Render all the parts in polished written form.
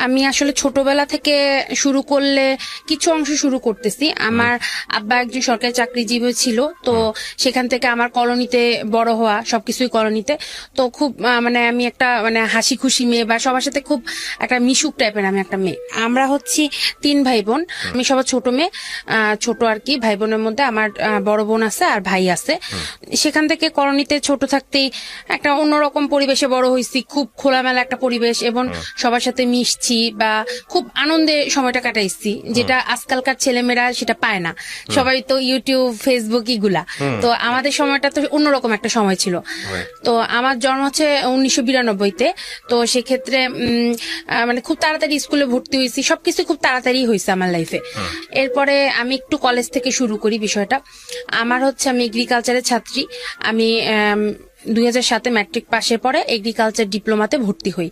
আমি আসলে ছোটবেলা থেকে শুরু করলে কিছু অংশ শুরু করতেছি। আমার আব্বা একজন সরকারি চাকরিজীবী ছিল, তো সেখান থেকে আমার কলোনিতে বড় হওয়া, সবকিছুই কলোনিতে। তো খুব মানে আমি একটা মানে হাসি খুশি মেয়ে, বা সবার সাথে খুব একটা মিশুক টাইপের আমি একটা মেয়ে। আমরা হচ্ছি 3 ভাই বোন, আমি সবার ছোট মেয়ে, ছোট আর কি। ভাই বোনের মধ্যে আমার বড় বোন আছে আর ভাই আছে। সেখান থেকে কলোনিতে ছোট থাকতেই একটা অন্যরকম পরিবেশে বড় হয়েছি, খুব খোলামেলা একটা পরিবেশ, এবং সবার সাথে মিশছি বা খুব আনন্দে সময়টা কাটাইছি, যেটা আজকালকার ছেলেমেয়েরা সেটা পায় না। সবাই তো ইউটিউব, ফেসবুক এগুলা, তো আমাদের সময়টা তো অন্যরকম একটা সময় ছিল। তো আমার জন্ম হচ্ছে 1992-তে। তো সেক্ষেত্রে মানে খুব তাড়াতাড়ি স্কুলে ভর্তি হয়েছি, সবকিছু খুব তাড়াতাড়ি হয়েছে আমার লাইফে। এরপরে আমি একটু কলেজ থেকে শুরু করি বিষয়টা। আমার হচ্ছে, আমি এগ্রিকালচারের ছাত্রী। আমি 2007-এ ম্যাট্রিক পাশের পরে এগ্রিকালচার ডিপ্লোমাতে ভর্তি হই।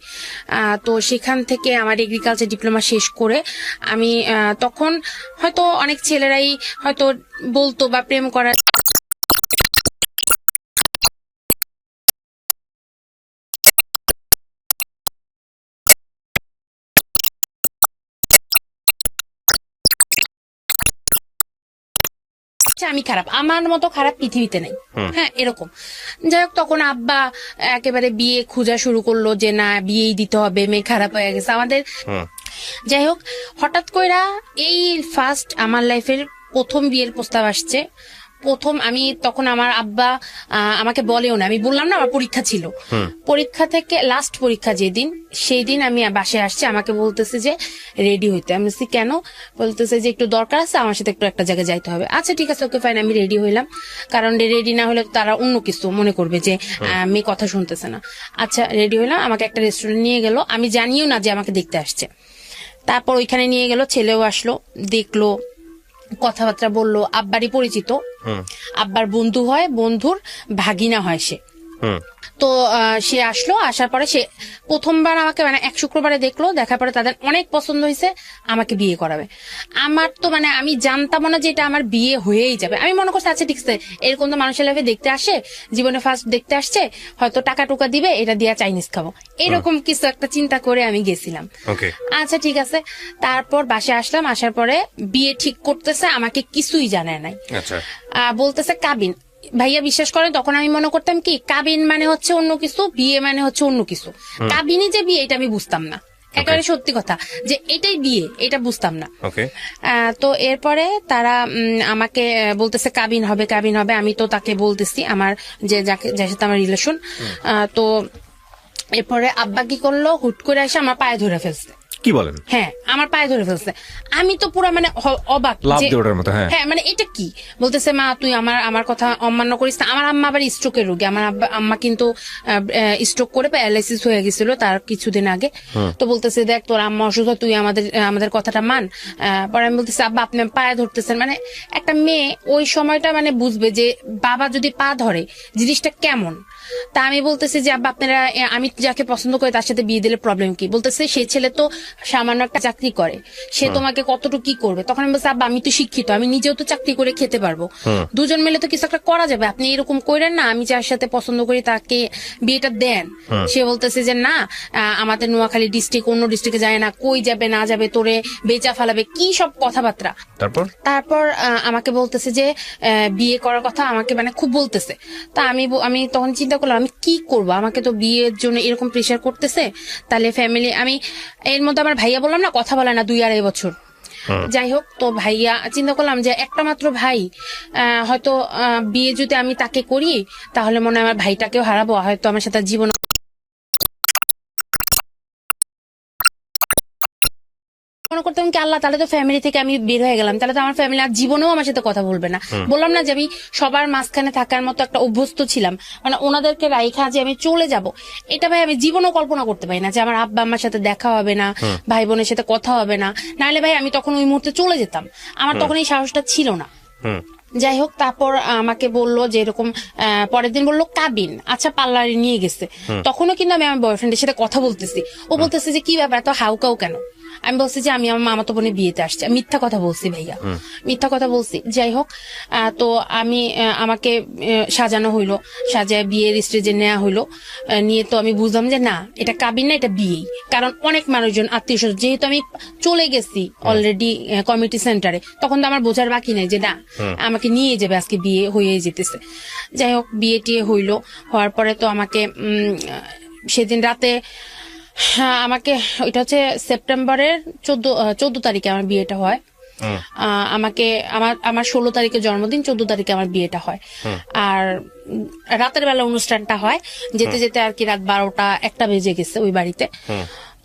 তো সেখান থেকে আমার এগ্রিকালচার ডিপ্লোমা শেষ করে আমি তখন হয়তো অনেক ছেলেরাই হয়তো বলতো বা প্রেম করার আমি খারাপ, আমার মতো খারাপ পৃথিবীতে নেই, হ্যাঁ এরকম। যাই হোক, তখন আব্বা একেবারে বিয়ে খোঁজা শুরু করলো, যে না বিয়েই দিতে হবে, মেয়ে খারাপ হয়ে গেছে আমাদের। যাই হোক, হঠাৎ কইরা এই ফার্স্ট আমার লাইফের প্রথম বিয়ের প্রস্তাব আসছে। প্রথম আমি তখন, আমার আব্বা আমাকে বলেও না, আমি বললাম না আমার পরীক্ষা ছিল, পরীক্ষা থেকে লাস্ট পরীক্ষা যেদিন, সেই দিন আমি বাসায় আসছি, আমাকে বলতেছে যে রেডি হইতে। আমি বলছি কেন? বলতেছে যে একটু দরকার আছে, আমার সাথে একটু একটা জায়গায় যাইতে হবে। আচ্ছা ঠিক আছে, ওকে ফাইন। আমি রেডি হইলাম, কারণ রেডি না হলে তারা অন্য কিছু মনে করবে যে মেয়ে কথা শুনতেছে না। আচ্ছা রেডি হইলাম, আমাকে একটা রেস্টুরেন্ট নিয়ে গেল, আমি জানিও না যে আমাকে দেখতে আসছে। তারপর ওইখানে নিয়ে গেল, ছেলেও আসলো, দেখলো, কথাবার্তা বললো, আব্বারই পরিচিত, আব্বার বন্ধু হয়, বন্ধুর ভাগিনা হয় সে। তো সে আসলো, আসার পরে সে প্রথমবার আমাকে মানে এক শুক্রবারে দেখলো, দেখার পরে তাদের অনেক পছন্দ হয়েছে, আমাকে বিয়ে করাবে। আমার তো মানে আমি জানতাম না যে এটা আমার বিয়ে হয়েই যাবে। আমি মনে করছি আচ্ছা ঠিক আছে, এরকম তো মানুষের লাইফে দেখতে আসে, জীবনে ফার্স্ট দেখতে আসছে, হয়তো টাকা টুকা দিবে, এটা দিয়া চাইনিজ খাবো, এরকম কিছু একটা চিন্তা করে আমি গেছিলাম। আচ্ছা ঠিক আছে। তারপর বাসায় আসলাম, আসার পরে বিয়ে ঠিক করতেছে, আমাকে কিছুই জানায় নাই, বলতেছে কাবিন। ভাইয়া বিশ্বাস করেন, তখন আমি মনে করতাম কি কাবিন মানে হচ্ছে অন্য কিছু, বিয়ে মানে হচ্ছে অন্য কিছু। কাবিনই যে বিয়ে এটা আমি বুঝতাম না, একেবারে সত্যি কথা, যে এটাই বিয়ে এটা বুঝতাম না। তো এরপরে তারা আমাকে বলতেছে কাবিন হবে, কাবিন হবে। আমি তো তাকে বলতেছি আমার যে যার সাথে আমার রিলেশন। তো এরপরে আব্বা কি করলো, হুট করে এসে আমার পায়ে ধরে ফেলছে। কি বলেন? হ্যাঁ, আমার পায়ে ধরে ফেলছে। আমি তো পুরো মানে অবাক, হ্যাঁ মানে এটা কি? বলতেছে মা তুই আমার কথা অমান্য করিস না। আমার আম্মা আবার স্ট্রোকের রোগী, আমার আম্মা কিন্তু স্ট্রোক করে প্যারালাইসিস হয়ে গেছিল তার কিছুদিন আগে। তো বলতেছে দেখ তোর আম্মা অসুস্থ, তুই আমাদের কথাটা মান। পরে আমি বলতেছি আব্বা আপনি পায়ে ধরতেছেন, মানে একটা মেয়ে ওই সময়টা মানে বুঝবে যে বাবা যদি পা ধরে জিনিসটা কেমন। তা আমি বলতেছি যে আব্বা আপনারা, আমি যাকে পছন্দ করি তার সাথে বিয়ে দিলে প্রবলেম কি? বলতেছে সেই ছেলে তো সামান্য একটা চাকরি করে, সে তোমাকে কতটুকু কি করবে? তখন আমি বলছি আব্বা আমি তো শিক্ষিত, আমি নিজেও তো চাকরি করে খেতে পারবো, দুজন মিলে তো কিছু একটা করা যাবে, আপনি এরকম করেন না, আমি যার সাথে পছন্দ করি তাকে বিয়েটা দেন। সে বলতেছে যে না, আমাদের নোয়াখালী ডিস্ট্রিক্ট অন্য ডিস্ট্রিক্টে যায় না, কই যাবে না যাবে, তোরে বেচা ফেলাবে, কি সব কথাবার্তা। তারপর আমাকে বলতেছে যে বিয়ে করার কথা, আমাকে মানে খুব বলতেছে। তা আমি তখন চিন্তা করলাম আমি কি করব, আমাকে তো বিয়ের জন্য এরকম প্রেশার করতেছে, তাহলে ফ্যামিলি, আমি এর মধ্যে আমার ভাইয়া বললাম না কথা বলে না 2-2.5 বছর। যাই হোক, তো ভাইয়া চিন্তা করলাম যে একটা মাত্র ভাই, হয়তো বিয়ে যদি আমি তাকে করি তাহলে মনে হয় আমার ভাইটাকেও হারাবো, হয়তো আমার সাথে জীবন মনে করতাম কি আল্লাহ, তাহলে তো ফ্যামিলি থেকে আমি বের হয়ে গেলাম, তাহলে তো আমার ফ্যামিলি আর জীবনেও আমার সাথে কথা বলবে না। বললাম না যে আমি সবার মাঝখানে থাকার মতো একটা অভ্যস্ত ছিলাম, মানে ওনাদেরকে রাইখা যে আমি চলে যাব, এটা ভাই আমি জীবনও কল্পনা করতে পারি না, যে আমার আব্বা আমার সাথে দেখা হবে না, ভাই বোনের সাথে কথা হবে না। নাহলে ভাই আমি তখন ওই মুহূর্তে চলে যেতাম, আমার তখন এই সাহসটা ছিল না। যাই হোক, তারপর আমাকে বললো যে এরকম, পরের দিন বললো কাবিন। আচ্ছা পার্লারে নিয়ে গেছে, তখনও কিন্তু আমি আমার বয়ফ্রেন্ডের সাথে কথা বলতেছি, ও বলতেছে যে কি ব্যাপার এত হাউকাউ কেন? আমি বলছি যে আমি আমার মামাতো বোনের বিয়েতে আসছি, মিথ্যা কথা বলছি ভাইয়া, মিথ্যা কথা বলছি। যাই হোক, তো আমি আমাকে সাজানো হইলো, সাজায় বিয়ের স্টেজে নেওয়া হইলো। নিয়ে তো আমি বুঝলাম যে না, এটা কাবিন না, এটা বিয়েই। কারণ অনেক মানুষজন, আত্মীয় স্বজন, যেহেতু আমি চলে গেছি অলরেডি কমিউনিটি সেন্টারে, তখন তো আমার বোঝার বাকি নাই যে না, আমাকে নিয়ে যাবে, আজকে বিয়ে হয়ে যেতেছে। যাই হোক, বিয়ে টিয়ে হইলো, হওয়ার পরে তো আমাকে সেদিন রাতে আমাকে, ওইটা হচ্ছে সেপ্টেম্বরের 14 তারিখে আমার বিয়েটা হয়। আমাকে আমার 16 তারিখে জন্মদিন, 14 তারিখে আমার বিয়েটা হয়। আর রাতের বেলা অনুষ্ঠানটা হয়, যেতে যেতে আর কি রাত 12টা 1টা বেজে গেছে ওই বাড়িতে।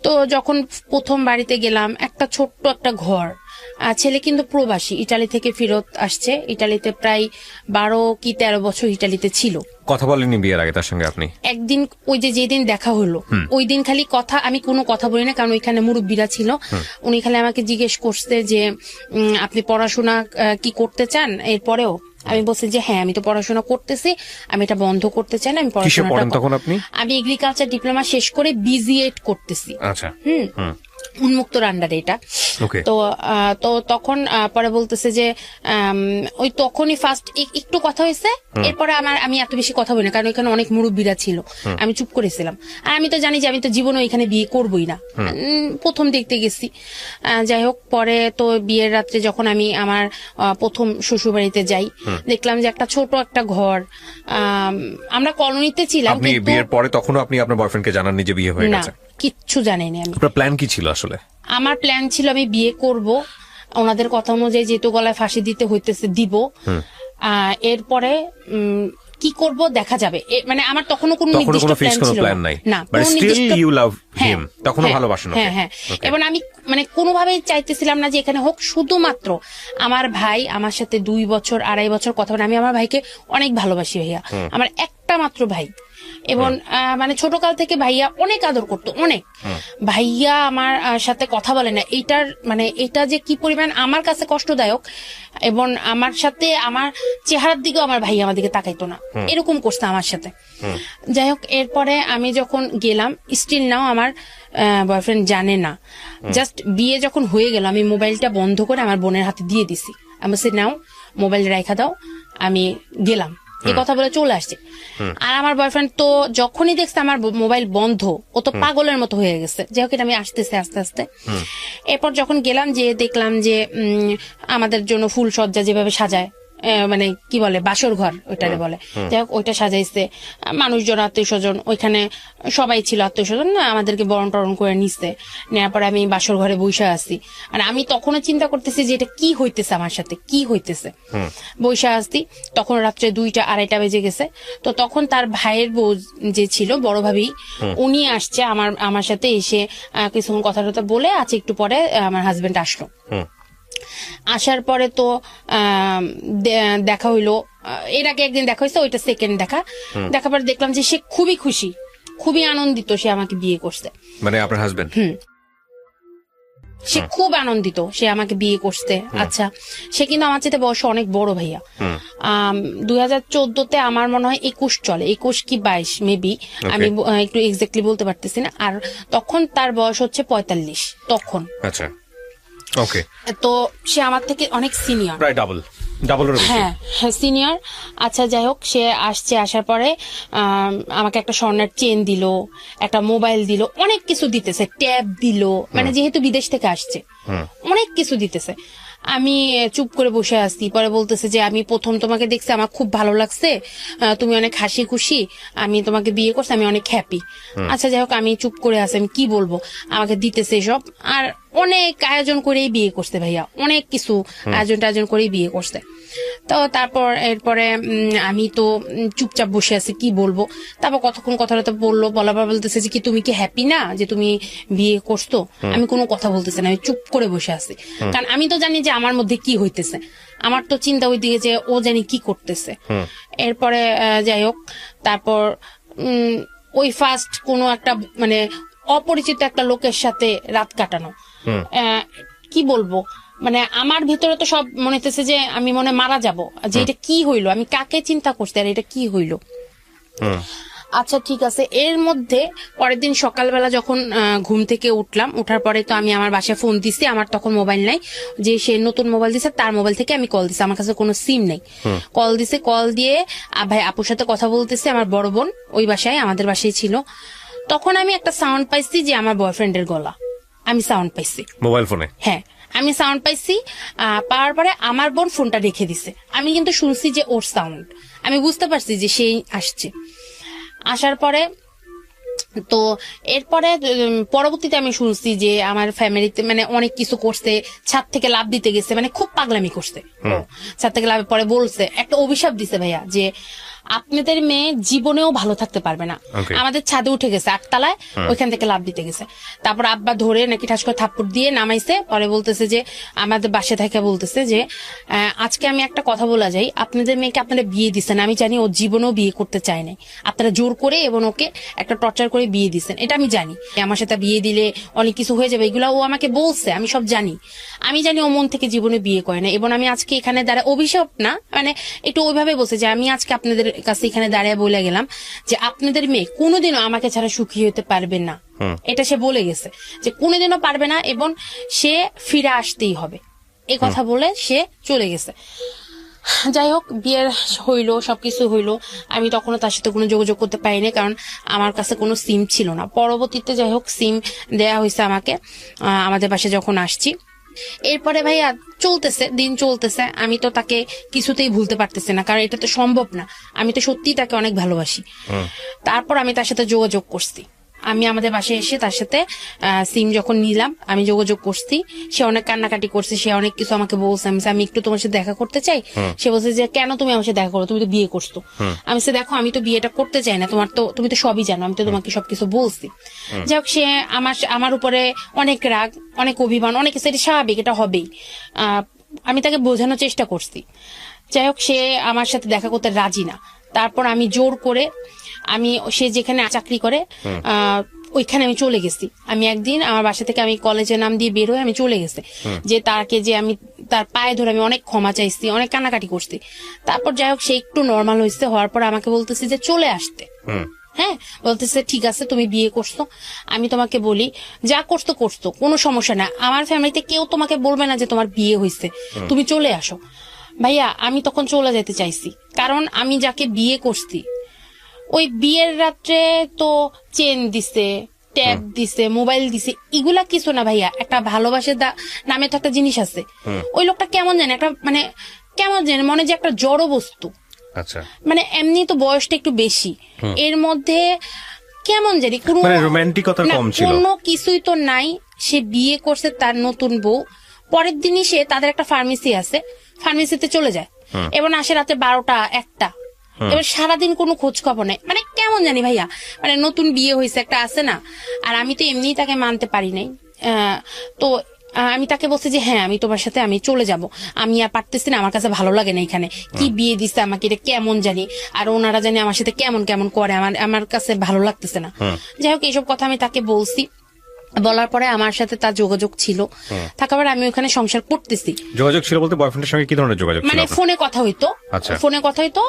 তো যখন প্রথম বাড়িতে গেলাম, একটা ছোট্ট একটা ঘর, ছেলে কিন্তু প্রবাসী, ইটালি থেকে ফেরত আসছে। ইটালিতে প্রায় 12 কি 13 বছর ইটালিতে ছিল। কথা বলেনি বিয়ের আগে তার সঙ্গে আপনি? একদিন ওই যেদিন দেখা হলো, ওই দিন খালি কথা, আমি কোনো কথা বলি না, কারণ ওইখানে মুরব্বীরা ছিল। উনি খালি আমাকে জিজ্ঞেস করছে যে আপনি পড়াশোনা কি করতে চান এরপরেও? আমি বলছি যে হ্যাঁ, আমি তো পড়াশোনা করতেছি, আমি এটা বন্ধ করতে চাই না, আমি পড়াশোনা। তখন আপনি? আমি এগ্রিকালচার ডিপ্লোমা শেষ করে বিজিএড করতেছি। আচ্ছা। উন্মুক্তর আন্ডারে এটা। তো তখন পরে বলতেছে যে ওই তখনই ফার্স্ট একটু কথা হয়েছে, এরপরে আমি এত বেশি কথা বলি না, কারণ এখানে অনেক মুরব্বীরা ছিল, আমি চুপ করেছিলাম। আর আমি তো জানি যে আমি তো জীবনে এখানে বিয়ে করবোই না, প্রথম দেখতে গেছি। যাই হোক, পরে তো বিয়ের রাত্রে যখন আমি আমার প্রথম শ্বশুর বাড়িতে যাই, দেখলাম যে একটা ছোট একটা ঘর, আমরা কলোনিতে ছিলাম। আপনি বিয়ের পরে তখনও আপনি আপনার বয়ফ্রেন্ডকে জানাননি যে বিয়ে হয়ে গেছে? কিচ্ছু জানিনি আমি। আপনার প্ল্যান কি ছিল আসলে? আমার প্ল্যান ছিল আমি বিয়ে করব, ওনাদের কথা অনুযায়ী যেহেতু গলায় ফাঁসি দিতে হইতেছে দিব। এরপরে কি করব দেখা যাবে, মানে আমার তখনও কোনো নির্দিষ্ট প্ল্যান ছিল না। তখনও ভালোবাসেন? হ্যাঁ। এবং আমি মানে কোনোভাবেই চাইতেছিলাম না যে এখানে হোক, শুধুমাত্র আমার ভাই আমার সাথে 2 বছর 2.5 বছর কথা বলে। আমি আমার ভাইকে অনেক ভালোবাসি ভাইয়া, আমার একটা মাত্র ভাই। এবং মানে ছোটকাল থেকে ভাইয়া অনেক আদর করতো, অনেক। ভাইয়া আমার সাথে কথা বলে না, এইটার মানে এটা যে কি পরিমাণ আমার কাছে কষ্টদায়ক। এবং আমার সাথে আমার চেহারার দিকেও আমার ভাইয়া আমার দিকে তাকাইতো না, এরকম করছে আমার সাথে। যাই হোক, এরপরে আমি যখন গেলাম, স্টিল নাও আমার বয়ফ্রেন্ড জানে না। জাস্ট বিয়ে যখন হয়ে গেল, আমি মোবাইলটা বন্ধ করে আমার বোনের হাতে দিয়ে দিছি। আমি বলছি নাও, মোবাইল রাখা দাও, আমি গেলাম, এই কথা বলে চলে আসছে। আর আমার বয়ফ্রেন্ড তো যখনই দেখছে আমার মোবাইল বন্ধ, ও তো পাগলের মতো হয়ে গেছে। যাই হোক, আমি আসতেছে আস্তে আস্তে। এরপর যখন গেলাম, যে দেখলাম যে আমাদের জন্য ফুল সজ্জা যেভাবে সাজায়, মানে কি বলে বাসর ঘর ওইটারে বলে, যাই হোক ওইটা সাজাইছে, মানুষজন আত্মীয় স্বজন ওইখানে সবাই ছিল, আত্মীয় স্বজন না, আমাদেরকে বরণ টরণ করে নিচ্ছে। নেওয়ার পরে আমি বাসর ঘরে বসে আছি, আর আমি তখনও চিন্তা করতেছি যে এটা কি হইতেছে, আমার সাথে কি হইতেছে। বসে আসছি, তখন রাত্রে 2টা 2:30 বেজে গেছে। তো তখন তার ভাইয়ের বউ যে ছিল, বড় ভাবি, উনি আসছে আমার সাথে এসে কিছুক্ষণ কথা টথা বলে আছে। একটু পরে আমার হাজবেন্ড আসলো। আসার পরে তো দেখা হইলো, এর আগে একদিন দেখা হয়েছে, ওইটা সেকেন্ড দেখার পরে দেখলাম যে সে খুবই খুশি, খুবই আনন্দিত, সে আমাকে বিয়ে করছে। মানে আপনার হাজবেন্ড? সে খুব আনন্দিত, সে আমাকে বিয়ে করছে। আচ্ছা, সে কিন্তু আমার চেয়ে বয়স অনেক বড় ভাইয়া। 2014-তে আমার মনে হয় 21 চলে, 21 কি 22 মেবি, আমি একটু এক্স্যাক্টলি বলতে পারতেছি না। আর তখন তার বয়স হচ্ছে 45 তখন। আচ্ছা, ওকে। তো সে আমার থেকে অনেক সিনিয়র, প্রায় ডাবল। হ্যাঁ সিনিয়র। আচ্ছা, যাই হোক, সে আসছে, আসার পরে আমাকে একটা স্বর্ণের চেন দিল, একটা মোবাইল দিল, অনেক কিছু দিতেছে, ট্যাব দিল, মানে যেহেতু বিদেশ থেকে আসছে অনেক কিছু দিতেছে। আমি চুপ করে বসে আসছি। পরে বলতেছে যে আমি প্রথম তোমাকে দেখছি, আমার খুব ভালো লাগছে, তুমি অনেক হাসি খুশি, আমি তোমাকে বিয়ে করছি, আমি অনেক হ্যাপি। আচ্ছা, যাই হোক, আমি চুপ করে আছি, আমি কি বলবো, আমাকে দিতেছে সব। আর অনেক আয়োজন করেই বিয়ে করছে ভাইয়া, অনেক কিছু আয়োজন করেই বিয়ে করছে। তো তারপর এরপরে আমি তো চুপচাপ বসে আছি, কি বলবো। তারপর কতক্ষণ কথাটা বললো, বলার পর বলতেছে যে কি তুমি কি হ্যাপি না যে তুমি বিয়ে করছো? আমি কোনো কথা বলতেছি না, আমি চুপ করে বসে আছি, কারণ আমি তো জানি যে আমার মধ্যে কি হইতেছে। আমার তো চিন্তা ওই দিকে যে ও জানি কি করতেছে। এরপরে যাই হোক, তারপর ওই ফার্স্ট কোনো একটা মানে অপরিচিত একটা লোকের সাথে রাত কাটানো, কি বলবো, মানে আমার ভিতরে তো সব মনে হইতেছে যে আমি মনে মারা যাব, যে এটা কি হইলো, আমি কাকে চিন্তা করছি আর এটা কি হইলো। আচ্ছা ঠিক আছে। এর মধ্যে পরের দিন সকালবেলা যখন ঘুম থেকে উঠলাম, উঠার পরে তো আমি আমার বাসায় ফোন দিছি, আমার তখন মোবাইল নাই, যে সে নতুন মোবাইল দিছে তার মোবাইল থেকে আমি কল দিছি, আমার কাছে কোনো সিম নেই। কল দিছে, কল দিয়ে ভাই আপুর সাথে কথা বলতেছে, আমার বড় বোন ওই বাসায় আমাদের বাসায় ছিল। তখন আমি একটা সাউন্ড পাইছি যে আমার বয়ফ্রেন্ডের গলা, আমি সাউন্ড পাইছি মোবাইল ফোনে। হ্যাঁ আমি সাউন্ড পাইছি। পাওয়ার পরে আমার বোন ফোনটা রেখে দিছে, আমি কিন্তু শুনছি যে ওর সাউন্ড, আমি বুঝতে পারছি যে সেই আসছে। আসার পরে তো এরপরে পরবর্তীতে আমি শুনছি যে আমার ফ্যামিলিতে মানে অনেক কিছু করছে, ছাদ থেকে লাফ দিতে গেছে, মানে খুব পাগলামি করছে। ছাদ থেকে লাভ পরে বলছে, একটা অভিশাপ দিছে ভাইয়া যে আপনাদের মেয়ে জীবনেও ভালো থাকতে পারবে না। আমাদের ছাদে উঠে গেছে 8 তলায়, ওইখান থেকে লাভ দিতে গেছে। তারপর আব্বা ধরে নাকি ঠাস করে থাপ্পড় দিয়ে নামাইছে। পরে বলতেছে যে আমাদের বাসায় থেকে বলতেছে যে আজকে আমি একটা কথা বলা যাই, আপনাদের মেয়েকে আপনারা বিয়ে দিচ্ছেন, আমি জানি ও জীবনেও বিয়ে করতে চায় নাই, আপনারা জোর করে এবং ওকে একটা টর্চার করে বিয়ে দিচ্ছেন, এটা আমি জানি। আমার সাথে বিয়ে দিলে অনেক কিছু হয়ে যাবে, এগুলা ও আমাকে বলছে, আমি সব জানি। আমি জানি ও মন থেকে জীবনে বিয়ে করে না, এবং আমি আজকে এখানে দাঁড়ায়, অভিশাপ না মানে একটু ওইভাবে বলছে যে আমি আজকে আপনাদের কাছে এখানে দাঁড়িয়ে বলে গেলাম যে আপনাদের মেয়ে কোনোদিনও আমাকে ছাড়া সুখী হতে পারবে না, এটা সে বলে গেছে যে কোনোদিনও পারবে না, এবং সে ফিরে আসতেই হবে, এই কথা বলে সে চলে গেছে। যাই হোক, বিয়ের হইলো, সবকিছু হইলো, আমি তখনও তার সাথে কোনো যোগাযোগ করতে পারিনি, কারণ আমার কাছে কোনো সিম ছিল না। পরবর্তীতে যাই হোক সিম দেয়া হয়েছে আমাকে আমাদের পাশে যখন আসছি। এরপরে ভাইয়া চলতেছে, দিন চলতেছে, আমি তো তাকে কিছুতেই ভুলতে পারতেছি না, কারণ এটা তো সম্ভব না, আমি তো সত্যিই তাকে অনেক ভালোবাসি। তারপর আমি তার সাথে যোগাযোগ করছি, আমি আমাদের বাসায় এসে তার সাথে সিম যখন নিলাম আমি যোগাযোগ করছি। সে অনেক কান্নাকাটি করছে, সে অনেক কিছু আমাকে বলছে, আমি একটু তোমার সাথে দেখা করতে চাই। সে বলছে যে কেন তুমি আমার সাথে দেখা করো, তুমি তো বিয়ে করছো। আমি সে দেখো আমি তো বিয়েটা করতে চাই না, তুমি তো সবই জানো, আমি তো তোমাকে সবকিছু বলছি। যাই হোক, সে আমার উপরে অনেক রাগ, অনেক অভিমান, অনেক কিছু, এটা স্বাভাবিক, এটা হবেই। আমি তাকে বোঝানোর চেষ্টা করছি। যাই হোক, সে আমার সাথে দেখা করতে রাজি না। তারপর আমি জোর করে, সে যেখানে চাকরি করে ওইখানে আমি চলে গেছি। আমি একদিন আমার বাসা থেকে আমি কলেজের নাম দিয়ে বের হয়ে আমি চলে গেছি, যে আমি তার পায়ে ধরে আমি অনেক ক্ষমা চাইছি, অনেক কান্নাকাটি করছি। তারপর যাই হোক, সে একটু নর্মাল হয়েছে, হওয়ার পর আমাকে বলতেছি যে চলে আসতে। হ্যাঁ, বলতেছে ঠিক আছে তুমি বিয়ে করছো, আমি তোমাকে বলি যা করতো কোনো সমস্যা না, আমার ফ্যামিলিতে কেউ তোমাকে বলবে না যে তোমার বিয়ে হয়েছে, তুমি চলে আসো। ভাইয়া আমি তখন চলে যেতে চাইছি, কারণ আমি যাকে বিয়ে করছি ওই বিয়ের রাত্রে তো চেন দিছে, ট্যাগ দিছে, মোবাইল দিছে, এগুলা কিছু না ভাইয়া, একটা ভালোবাসে নামে তো একটা জিনিস আছে। ওই লোকটা কেমন জানে, একটা মানে কেমন জানে, মনে যে একটা জড় বস্তু। আচ্ছা, মানে এমনি তো বয়সটা একটু বেশি, এর মধ্যে কেমন জানি কোনো কিছুই তো নাই। সে বিয়ে করছে তার নতুন বউ, পরের দিনই সে তাদের একটা ফার্মেসি আছে, ফার্মেসিতে চলে যায় এবং আসে রাতে 12টা 1টা, এবার সারাদিন কোনো খোঁজ খবর নেই। মানে কেমন জানি ভাইয়া, মানে নতুন বিয়ে হয়েছে একটা আছে না। আর আমি তো এমনি তাকে মানতে পারি নাই। তো আমি তাকে বলছি যে হ্যাঁ আমি তোমার সাথে আমি চলে যাব, আমি আর পারতেছি না, আমার কাছে ভালো লাগে না এখানে, কি বিয়ে দিচ্ছে আমাকে, এটা কেমন জানি, আর ওনারা জানি আমার সাথে কেমন কেমন করে, আমার কাছে ভালো লাগতেছে না। যাই হোক, এইসব কথা আমি তাকে বলছি। বলার পরে আমার সাথে তার যোগাযোগ ছিল, থাকার আমি ওখানে সংসার করতেছি। যোগাযোগ ছিল বলতে বয়ফ্রেন্ডের সঙ্গে কি ধরনের যোগাযোগ ছিল? মানে ফোনে কথা হইতো, ফোনে কথা হইতো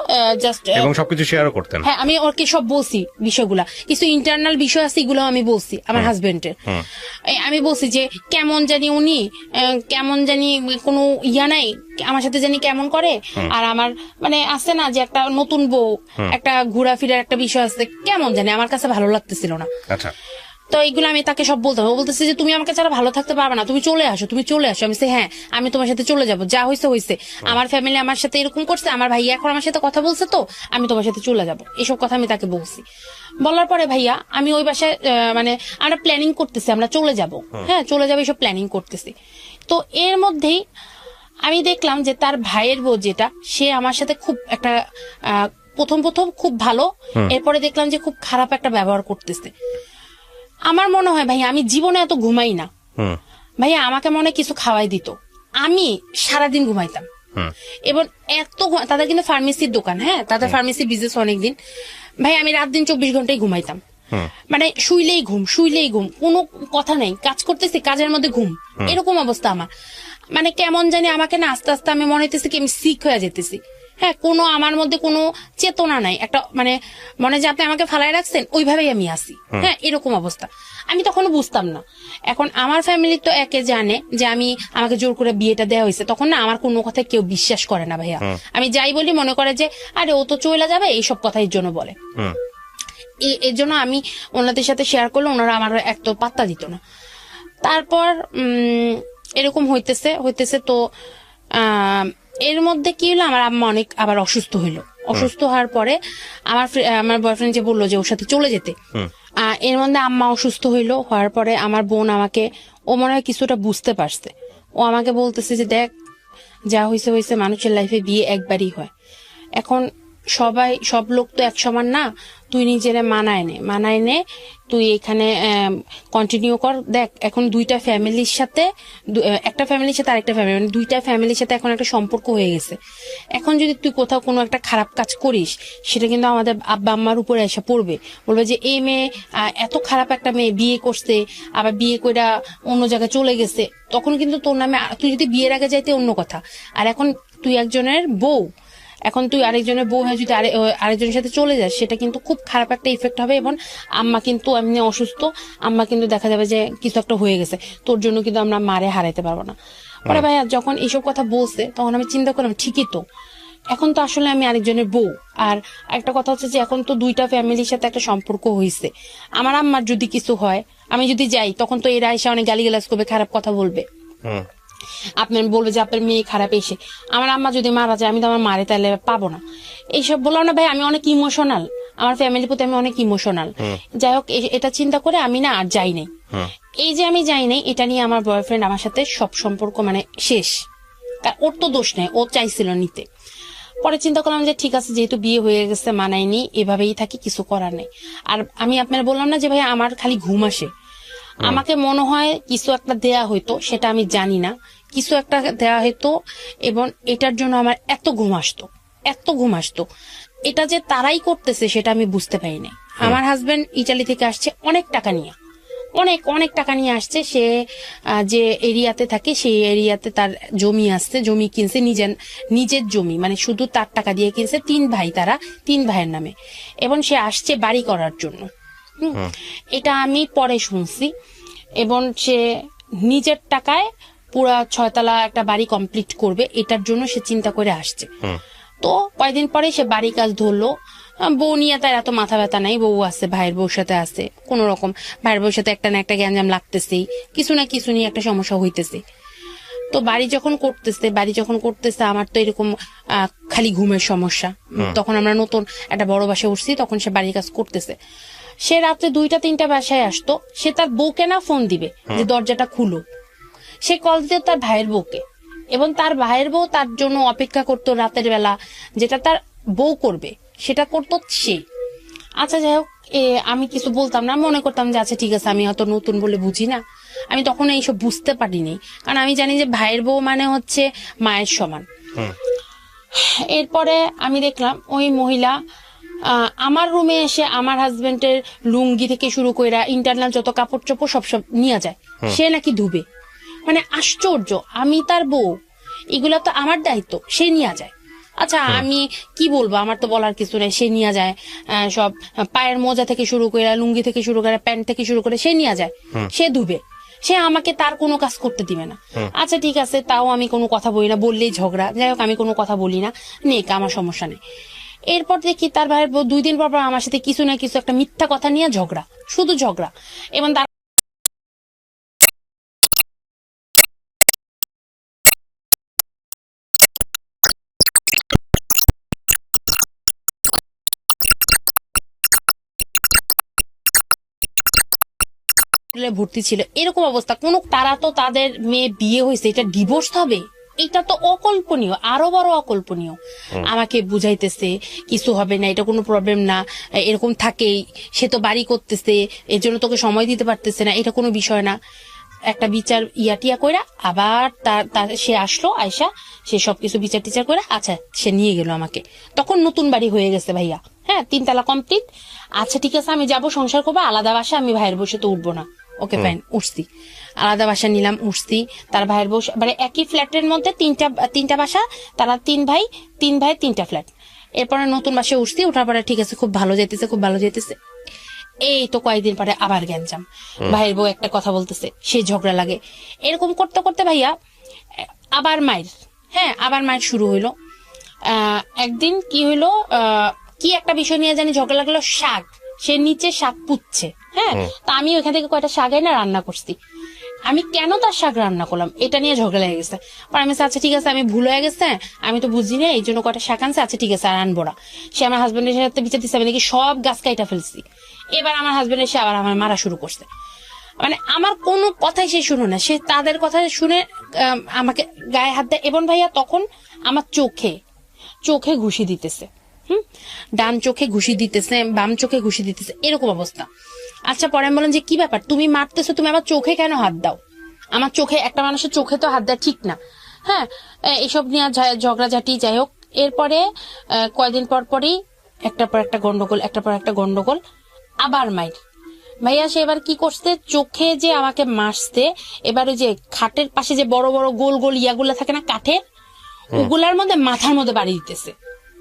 জাস্ট, এবং সবকিছু শেয়ারও করতেন। হ্যাঁ, আমি ওকে সব বলছি, বিষয়গুলা কিছু ইন্টারনাল বিষয় আছে, এগুলো আমি বলছি আমার হাজবেন্ডের। আমি বলছি যে কেমন জানি উনি, কেমন জানি কোনো ইয়া নাই আমার সাথে, জানি কেমন করে। আর আমার মানে আছে না যে একটা নতুন বউ, একটা ঘোরাফেরার একটা বিষয় আছে, কেমন জানি আমার কাছে ভালো লাগতেছিল না। আচ্ছা, তো এইগুলো আমি তাকে সব বলতাম, বলতেছে যে তুমি আমাকে ছাড়া ভালো থাকতে পারবে না, তুমি চলে আসো, তুমি চলে আসো। আমি হ্যাঁ আমি তোমার সাথে চলে যাবো, যা হয়েছে হয়েছে, আমার ফ্যামিলি আমার সাথে এরকম করছে, আমার ভাইয়া এখন আমার সাথে কথা বলছে, তো আমি তোমার সাথে চলে যাবো, এসব কথা আমি তাকে বলছি। বলার পরে ভাইয়া আমি ওই বাসায় মানে আমরা প্ল্যানিং করতেছি, আমরা চলে যাব, হ্যাঁ চলে যাবো, এসব প্ল্যানিং করতেছি। তো এর মধ্যেই আমি দেখলাম যে তার ভাইয়ের বউ যেটা, সে আমার সাথে খুব একটা প্রথম খুব ভালো, এরপরে দেখলাম যে খুব খারাপ একটা ব্যবহার করতেছে। আমার মনে হয় ভাইয়া আমি জীবনে এত ঘুমাই না, ভাইয়া আমাকে মনে কিছু খাওয়াই দিত, আমি সারাদিন ঘুমাইতাম। এবং তাদের কিন্তু ফার্মেসির দোকান, হ্যাঁ তাদের ফার্মেসি বিজনেস অনেকদিন, ভাই আমি রাত দিন 24 ঘন্টাই ঘুমাইতাম। মানে শুইলেই ঘুম, কোনো কথা নেই, কাজ করতেছি কাজের মধ্যে ঘুম, এরকম অবস্থা আমার। মানে কেমন জানি আমাকে না আস্তে আস্তে আমি মনে হইতেছি কি আমি সিক হয়ে যেতেছি। হ্যাঁ, কোনো আমার মধ্যে কোনো চেতনা নাই, একটা মানে মনে যে আপনি আমাকে ফালায় রাখছেন ওইভাবেই আমি আসি। হ্যাঁ, এরকম অবস্থা। আমি তখন বুঝতাম না। এখন আমার ফ্যামিলি তো একে জানে যে আমাকে জোর করে বিয়েটা দেওয়া হয়েছে, তখন না আমার কোনো কথা কেউ বিশ্বাস করে না ভাইয়া। আমি যাই বলি মনে করে যে আরে ও তো চলে যাবে, এইসব কথা এর জন্য বলে। এর জন্য আমি ওনাদের সাথে শেয়ার করলে ওনারা আমার এক তো পাত্তা দিত না। তারপর এরকম হইতেছে তো এর মধ্যে কি হলো, আমার আম্মা অনেক আবার অসুস্থ হইলো। অসুস্থ হওয়ার পরে আমার বয়ফ্রেন্ড যে বললো যে ওর সাথে চলে যেতে, এর মধ্যে আম্মা অসুস্থ হওয়ার পরে আমার বোন আমাকে, ও মনে হয় কিছুটা বুঝতে পারছে, ও আমাকে বলতেছে যে দেখ যা হয়েছে, মানুষের লাইফে বিয়ে একবারই হয়। এখন সব লোক তো এক সমান না, তুই নিজেরে মানায় নে, তুই এখানে কন্টিনিউ কর। দেখ এখন দুইটা ফ্যামিলির সাথে, একটা ফ্যামিলির সাথে আরেকটা ফ্যামিলি, মানে দুইটা ফ্যামিলির সাথে এখন একটা সম্পর্ক হয়ে গেছে। এখন যদি তুই কোথাও কোনো একটা খারাপ কাজ করিস, সেটা কিন্তু আমাদের আব্বা আম্মার উপরে এসে পড়বে, বলবে যে এই মেয়ে এত খারাপ একটা মেয়ে বিয়ে করছে, আবার বিয়ে কইরা অন্য জায়গায় চলে গেছে, তখন কিন্তু তোর নামে, তুই যদি বিয়ের আগে যাইতে অন্য কথা, আর এখন তুই একজনের বউ, এখন তুই আরেকজনের বউ হয়ে যদি আরেকজনের সাথে চলে যাস, সেটা কিন্তু খুব খারাপ একটা ইফেক্ট হবে। এবং আম্মা কিন্তু এমনি অসুস্থ, আম্মা কিন্তু দেখা যাবে যে কিছু একটা হয়ে গেছে, তোর জন্য কিন্তু আমরা মারে হারাইতে পারবো না। পরে ভাইয়া যখন এইসব কথা বলছে, তখন আমি চিন্তা করলাম ঠিকই তো, এখন তো আসলে আমি আরেকজনের বউ। আর একটা কথা হচ্ছে যে এখন তো দুইটা ফ্যামিলির সাথে একটা সম্পর্ক হয়েছে, আমার আম্মার যদি কিছু হয়, আমি যদি যাই, তখন তো এরা এসে অনেক গালিগালাজ করবে, খারাপ কথা বলবে, আপনার বলবে যে আপনার মেয়ে খারাপ। এসে আমার আম্মা যদি মারা যায়, আমি তো আমার মারে তাহলে পাবো না। এইসব বললাম না ভাই, আমি অনেক ইমোশনাল, আমার ফ্যামিলির প্রতি আমি অনেক ইমোশনাল। যাই হোক, এটা চিন্তা করে আমি না আর যাই নাই। এই যে আমি যাই নাই, এটা নিয়ে আমার বয়ফ্রেন্ড আমার সাথে সব সম্পর্ক মানে শেষ। ওর তো দোষ নেই, ও চাইছিল নিতে। পরে চিন্তা করলাম যে ঠিক আছে, যেহেতু বিয়ে হয়ে গেছে, মানায়নি, এভাবেই থাকি, কিছু করার নেই। আর আমি আপনার বললাম না যে ভাই আমার খালি ঘুম আসে, আমাকে মনে হয় কিছু একটা দেয়া হইতো, সেটা আমি জানি না, কিছু একটা দেয়া হইতো, এবং এটার জন্য আমার এত ঘুম আসতো। এটা যে তারাই করতেছে সেটা আমি বুঝতে পারি নাই। আমার হাজবেন্ড ইটালি থেকে আসছে অনেক টাকা নিয়ে, অনেক টাকা নিয়ে আসছে। সে যে এরিয়াতে থাকে, সেই এরিয়াতে তার জমি আসছে, জমি কিনছে, নিজের জমি, মানে শুধু তার টাকা দিয়ে কিনছে। 3 ভাই, তারা 3 ভাইয়ের নামে, এবং সে আসছে বাড়ি করার জন্য। এটা আমি পরে শুনছি। এবং সে নিজের টাকায় পুরা 6 তলা একটা বাড়ি কমপ্লিট করবে, এটার জন্য সে চিন্তা করে আসছে। তো কয়েকদিন পরে সে বাড়ি কাজ ধরলো। বউ নিয়ে তার এত মাথা ব্যথা নাই, বউ আছে, ভাইয়ের বউর সাথে আছে, কোন রকম ভাইয়ের বউর সাথে একটা না একটা গ্যাঞ্জাম লাগতেছেই, কিছু না কিছু নিয়ে একটা সমস্যা হইতেছে। তো বাড়ি যখন করতেছে আমার তো এরকম খালি ঘুমের সমস্যা। তখন আমরা নতুন একটা বড় বাসায় উঠছি, তখন সে বাড়ির কাজ করতেছে। সে রাত্রে 2টা-3টা বাসায় আসতো, সে তার বউকে না ফোন দিবে যে দরজাটা খুলো, সে কল দিত তার ভাইয়ের বউকে, এবং তার ভাইয়ের বউ তার জন্য অপেক্ষা করতো রাতের বেলা, যেটা তার বউ করবে সেটা করতো সে। আচ্ছা যাই হোক, আমি কিছু বলতাম না, মনে করতাম যে আচ্ছা ঠিক আছে, আমি হয়তো নতুন বলে বুঝি না। আমি তখন এইসব বুঝতে পারিনি, কারণ আমি জানি যে ভাইয়ের বউ মানে হচ্ছে মায়ের সমান। এরপরে আমি দেখলাম ওই মহিলা আমার রুমে এসে আমার হাজবেন্ডের লুঙ্গি থেকে শুরু করে ইন্টারনাল যত কাপড় চোপড় সব নিয়ে যায়, সে নাকি ধুবে। মানে আশ্চর্য, আমি তার বউ, এগুলা তো আমার দায়িত্ব, সে নিয়ে যায়। আচ্ছা আমি কি বলবো, আমার তো বলার কিছু নেই, সে নিয়ে যায় সব, পায়ের মোজা থেকে শুরু করে, লুঙ্গি থেকে শুরু করে, প্যান্ট থেকে শুরু করে সে নিয়ে যায়, সে ধুবে, সে আমাকে তার কোনো কাজ করতে দিবে না। আচ্ছা ঠিক আছে, তাও আমি কোনো কথা বলি না, বললেই ঝগড়া। যাই হোক, আমি কোনো কথা বলি না, নেই, আমার সমস্যা নেই। এরপর দেখি তার ভাইয়ের 2 দিন পর আমার সাথে কিছু না কিছু একটা মিথ্যা কথা নিয়ে ঝগড়া, শুধু ঝগড়া। এবং তার ভর্তি ছিল, এরকম অবস্থা। তারা তো তাদের মেয়ে বিয়ে হয়েছে, এটা ডিভোর্স হবে, এটা তো অকল্পনীয়, আরো বড় অকল্পনীয়। আমাকে বুঝাইতেছে কিছু হবে না, এটা কোনো প্রবলেম না, এরকম থাকেই, সে তো বাড়ি করতেছে, এর জন্য তোকে সময় দিতে পারতেছে না, এটা কোনো বিষয় না। একটা বিচার টিয়া কইরা আবার সে আসলো, আয়সা, সে সবকিছু বিচার টিচার করে, আচ্ছা সে নিয়ে গেল আমাকে। তখন নতুন বাড়ি হয়ে গেছে ভাইয়া, হ্যাঁ 3 তলা কমপ্লিট। আচ্ছা ঠিক আছে, আমি যাবো সংসার করবো, আলাদা বাসা, আমি ভাইয়ের বসে তো উঠবো না। ওকে ফাইন, উঠছি। আলাদা বাসা নিলাম, উঠছি। তার ভাইয়ের বউ মানে একই ফ্ল্যাটের মধ্যে তিনটা বাসা, তারা তিন ভাই তিনটা ফ্ল্যাট। এরপরে নতুন বাসায় উঠছি, ওঠার পরে ঠিক আছে, খুব ভালো যেতেছে। এই তো কয়েকদিন পরে আবার গ্যাঞ্জাম, ভাইয়ের বউ একটা কথা বলতেছে, সেই ঝগড়া লাগে। এরকম করতে করতে ভাইয়া আবার মায়ের শুরু হইলো। একদিন কি হইলো, কি একটা বিষয় নিয়ে জানি ঝগড়া লাগলো, শাক, সে নিচে শাক পুচ্ছে। হ্যাঁ, তা আমি ওইখান থেকে কয়টা শাক এনে রান্না করছি। আমি কেন তার শাক রান্না করলাম এটা নিয়ে ঝগড়া লেগে গেছে। পর আমি আচ্ছা ঠিক আছে, আমি ভুল হয়ে গেছে, আমি তো বুঝি না, এই জন্য কয়টা শাক আনছে, আচ্ছা ঠিক আছে আর আনবো না। সে আমার হাজবেন্ডের সাথে বিচার দিচ্ছে আমি নাকি সব গাছ কাইটা ফেলছি। এবার আমার হাজবেন্ড এসে আবার আমার মারা শুরু করছে, মানে আমার কোনো কথাই সে শুনো না, সে তাদের কথা শুনে আমাকে গায়ে হাত দেয়। এবং ভাইয়া তখন আমার চোখে ঘুষি দিতেছে, ডান চোখে ঘুষি দিতেছে, বাম চোখে ঘুষি দিতেছে, এরকম অবস্থা। আচ্ছা, পরে আমি বললাম যে কি ব্যাপার, তুমি মারতেছো, তুমি আমার চোখে কেন হাত দাও? আমার চোখে, একটা মানুষের চোখে তো হাত দেওয়া ঠিক না। হ্যাঁ, এইসব নিয়ে ঝগড়াঝাটি, যাই হোক। এরপরে কয়েকদিন পরই একটার পর একটা গন্ডগোল, আবার মাইর। ভাইয়া সে এবার কি করছে, চোখে যে আমাকে মারছে, এবার ওই যে খাটের পাশে যে বড় বড় গোল গোল ইয়াগুলা থাকে না কাঠের, ওগুলার মধ্যে মাথার মধ্যে বাড়ি দিতেছে,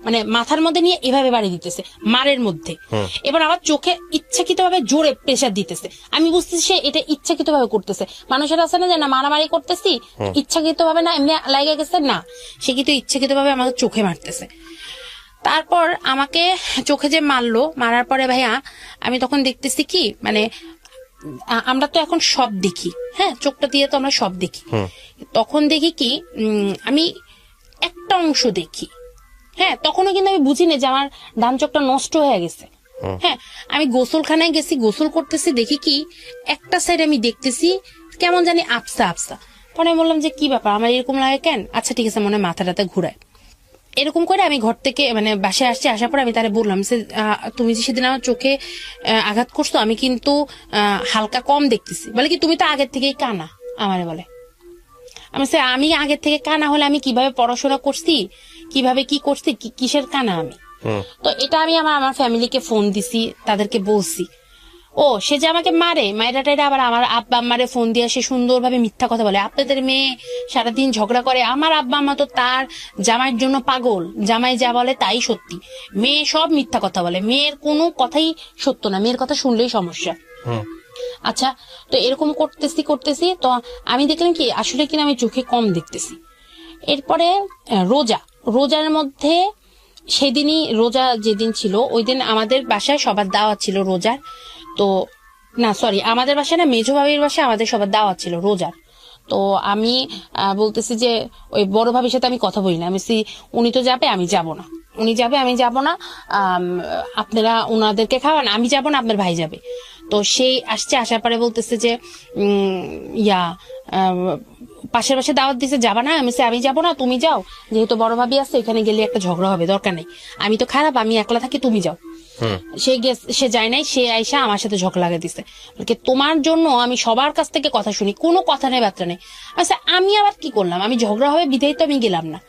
মানে মাথার মধ্যে নিয়ে এভাবে বাড়ি দিতেছে মারের মধ্যে। এবার আমার চোখে ইচ্ছাকৃত ভাবে জোরে প্রেসার দিতেছে। আমি বুঝতেছি সে এটা ইচ্ছাকৃত ভাবে করতেছে। মানুষের আছে না যে না মারামারি করতেছি, ইচ্ছাকৃত ভাবে না, এমনি লাগে গেছে না, সে কিন্তু ইচ্ছাকৃত ভাবে আমাকে চোখে মারতেছে। তারপর আমাকে চোখে যে মারার পরে ভাইয়া আমি তখন দেখতেছি কি, মানে আমরা তো এখন সব দেখি, হ্যাঁ, চোখটা দিয়ে তো আমরা সব দেখি। তখন দেখি কি, আমি একটা অংশ দেখি। হ্যাঁ, তখনও কিন্তু আমি বুঝি না যে আমার ডান চোখটা নষ্ট হয়ে গেছে। হ্যাঁ, আমি গোসলখানায় গেছি, গোসল করতেছি, দেখি কি একটা সাইড আমি দেখতেছি কেমন জানি আফসা। পরে আমি বললাম যে কি ব্যাপার, আমার এরকম লাগে কেন? আচ্ছা ঠিক আছে, মনে হয় মাথাটাতে ঘুরায়। এরকম করে আমি ঘর থেকে মানে বাসায় আসছি, আসার পর আমি তারে বললাম যে তুমি যে সেদিন আমার চোখে আঘাত করছো, আমি কিন্তু হালকা কম দেখতেছি। বলে কি তুমি তো আগের থেকেই কানা। আমারে বলে, আমি আগের থেকে কানা হলে আমি কিভাবে পড়াশোনা করছি, কিভাবে কি করছি, কিসের কানা আমি? তো এটা আমি আমার ফ্যামিলিকে ফোন দিছি, তাদেরকে বলছি। ও সে যে আমাকে মায়েরা আবার আমার আব্বা আম্মারে ফোন দিয়ে সে সুন্দরভাবে মিথ্যা কথা বলে, আপনাদের মেয়ে সারাদিন ঝগড়া করে। আমার আব্বা আম্মা তো তার জামাইয়ের জন্য পাগল, জামাই যা বলে তাই সত্যি, মেয়ে সব মিথ্যা কথা বলে, মেয়ের কোনো কথাই সত্য না, মেয়ের কথা শুনলেই সমস্যা। আচ্ছা, তো এরকম করতেছি তো আমি দেখলাম কি আসলে কিনা আমি চোখে কম দেখতেছি। এরপরে রোজার মধ্যে, সেদিনই রোজা যেদিন ছিল ওই দিন আমাদের বাসায় সবার দাওয়াত ছিল রোজার। তো না সরি, আমাদের বাসায় না, মেজো ভাবির বাসায় আমাদের সবার দাওয়াত ছিল রোজার। তো আমি বলতেছি যে ওই বড় ভাবির সাথে আমি কথা বলি না, আমি উনি তো যাবে আমি যাব না, উনি যাবে আমি যাব না, আপনারা উনাদেরকে খাওয়ান, আমি যাব না, আপনার ভাই যাবে। তো সেই আসার পরে বলতেছে যে পাশের বাসায় দাওয়াত দিছে, যাবা না? আমি যাবো না, তুমি যাও, যেহেতু বড় ভাবি আছে, এখানে গেলে একটা ঝগড়া হবে, দরকার নেই, আমি তো খারাপ, আমি একলা থাকি, তুমি যাও। সে যায় নাই, সে আইসা আমার সাথে ঝগড়া লাগিয়ে দিছে, তোমার জন্য আমি সবার কাছ থেকে কথা শুনি, কোনো কথা নেই, বার্তা নেই। আচ্ছা, আমি আবার কি করলাম? আমি ঝগড়া হবে বিধায় তো আমি গেলাম না।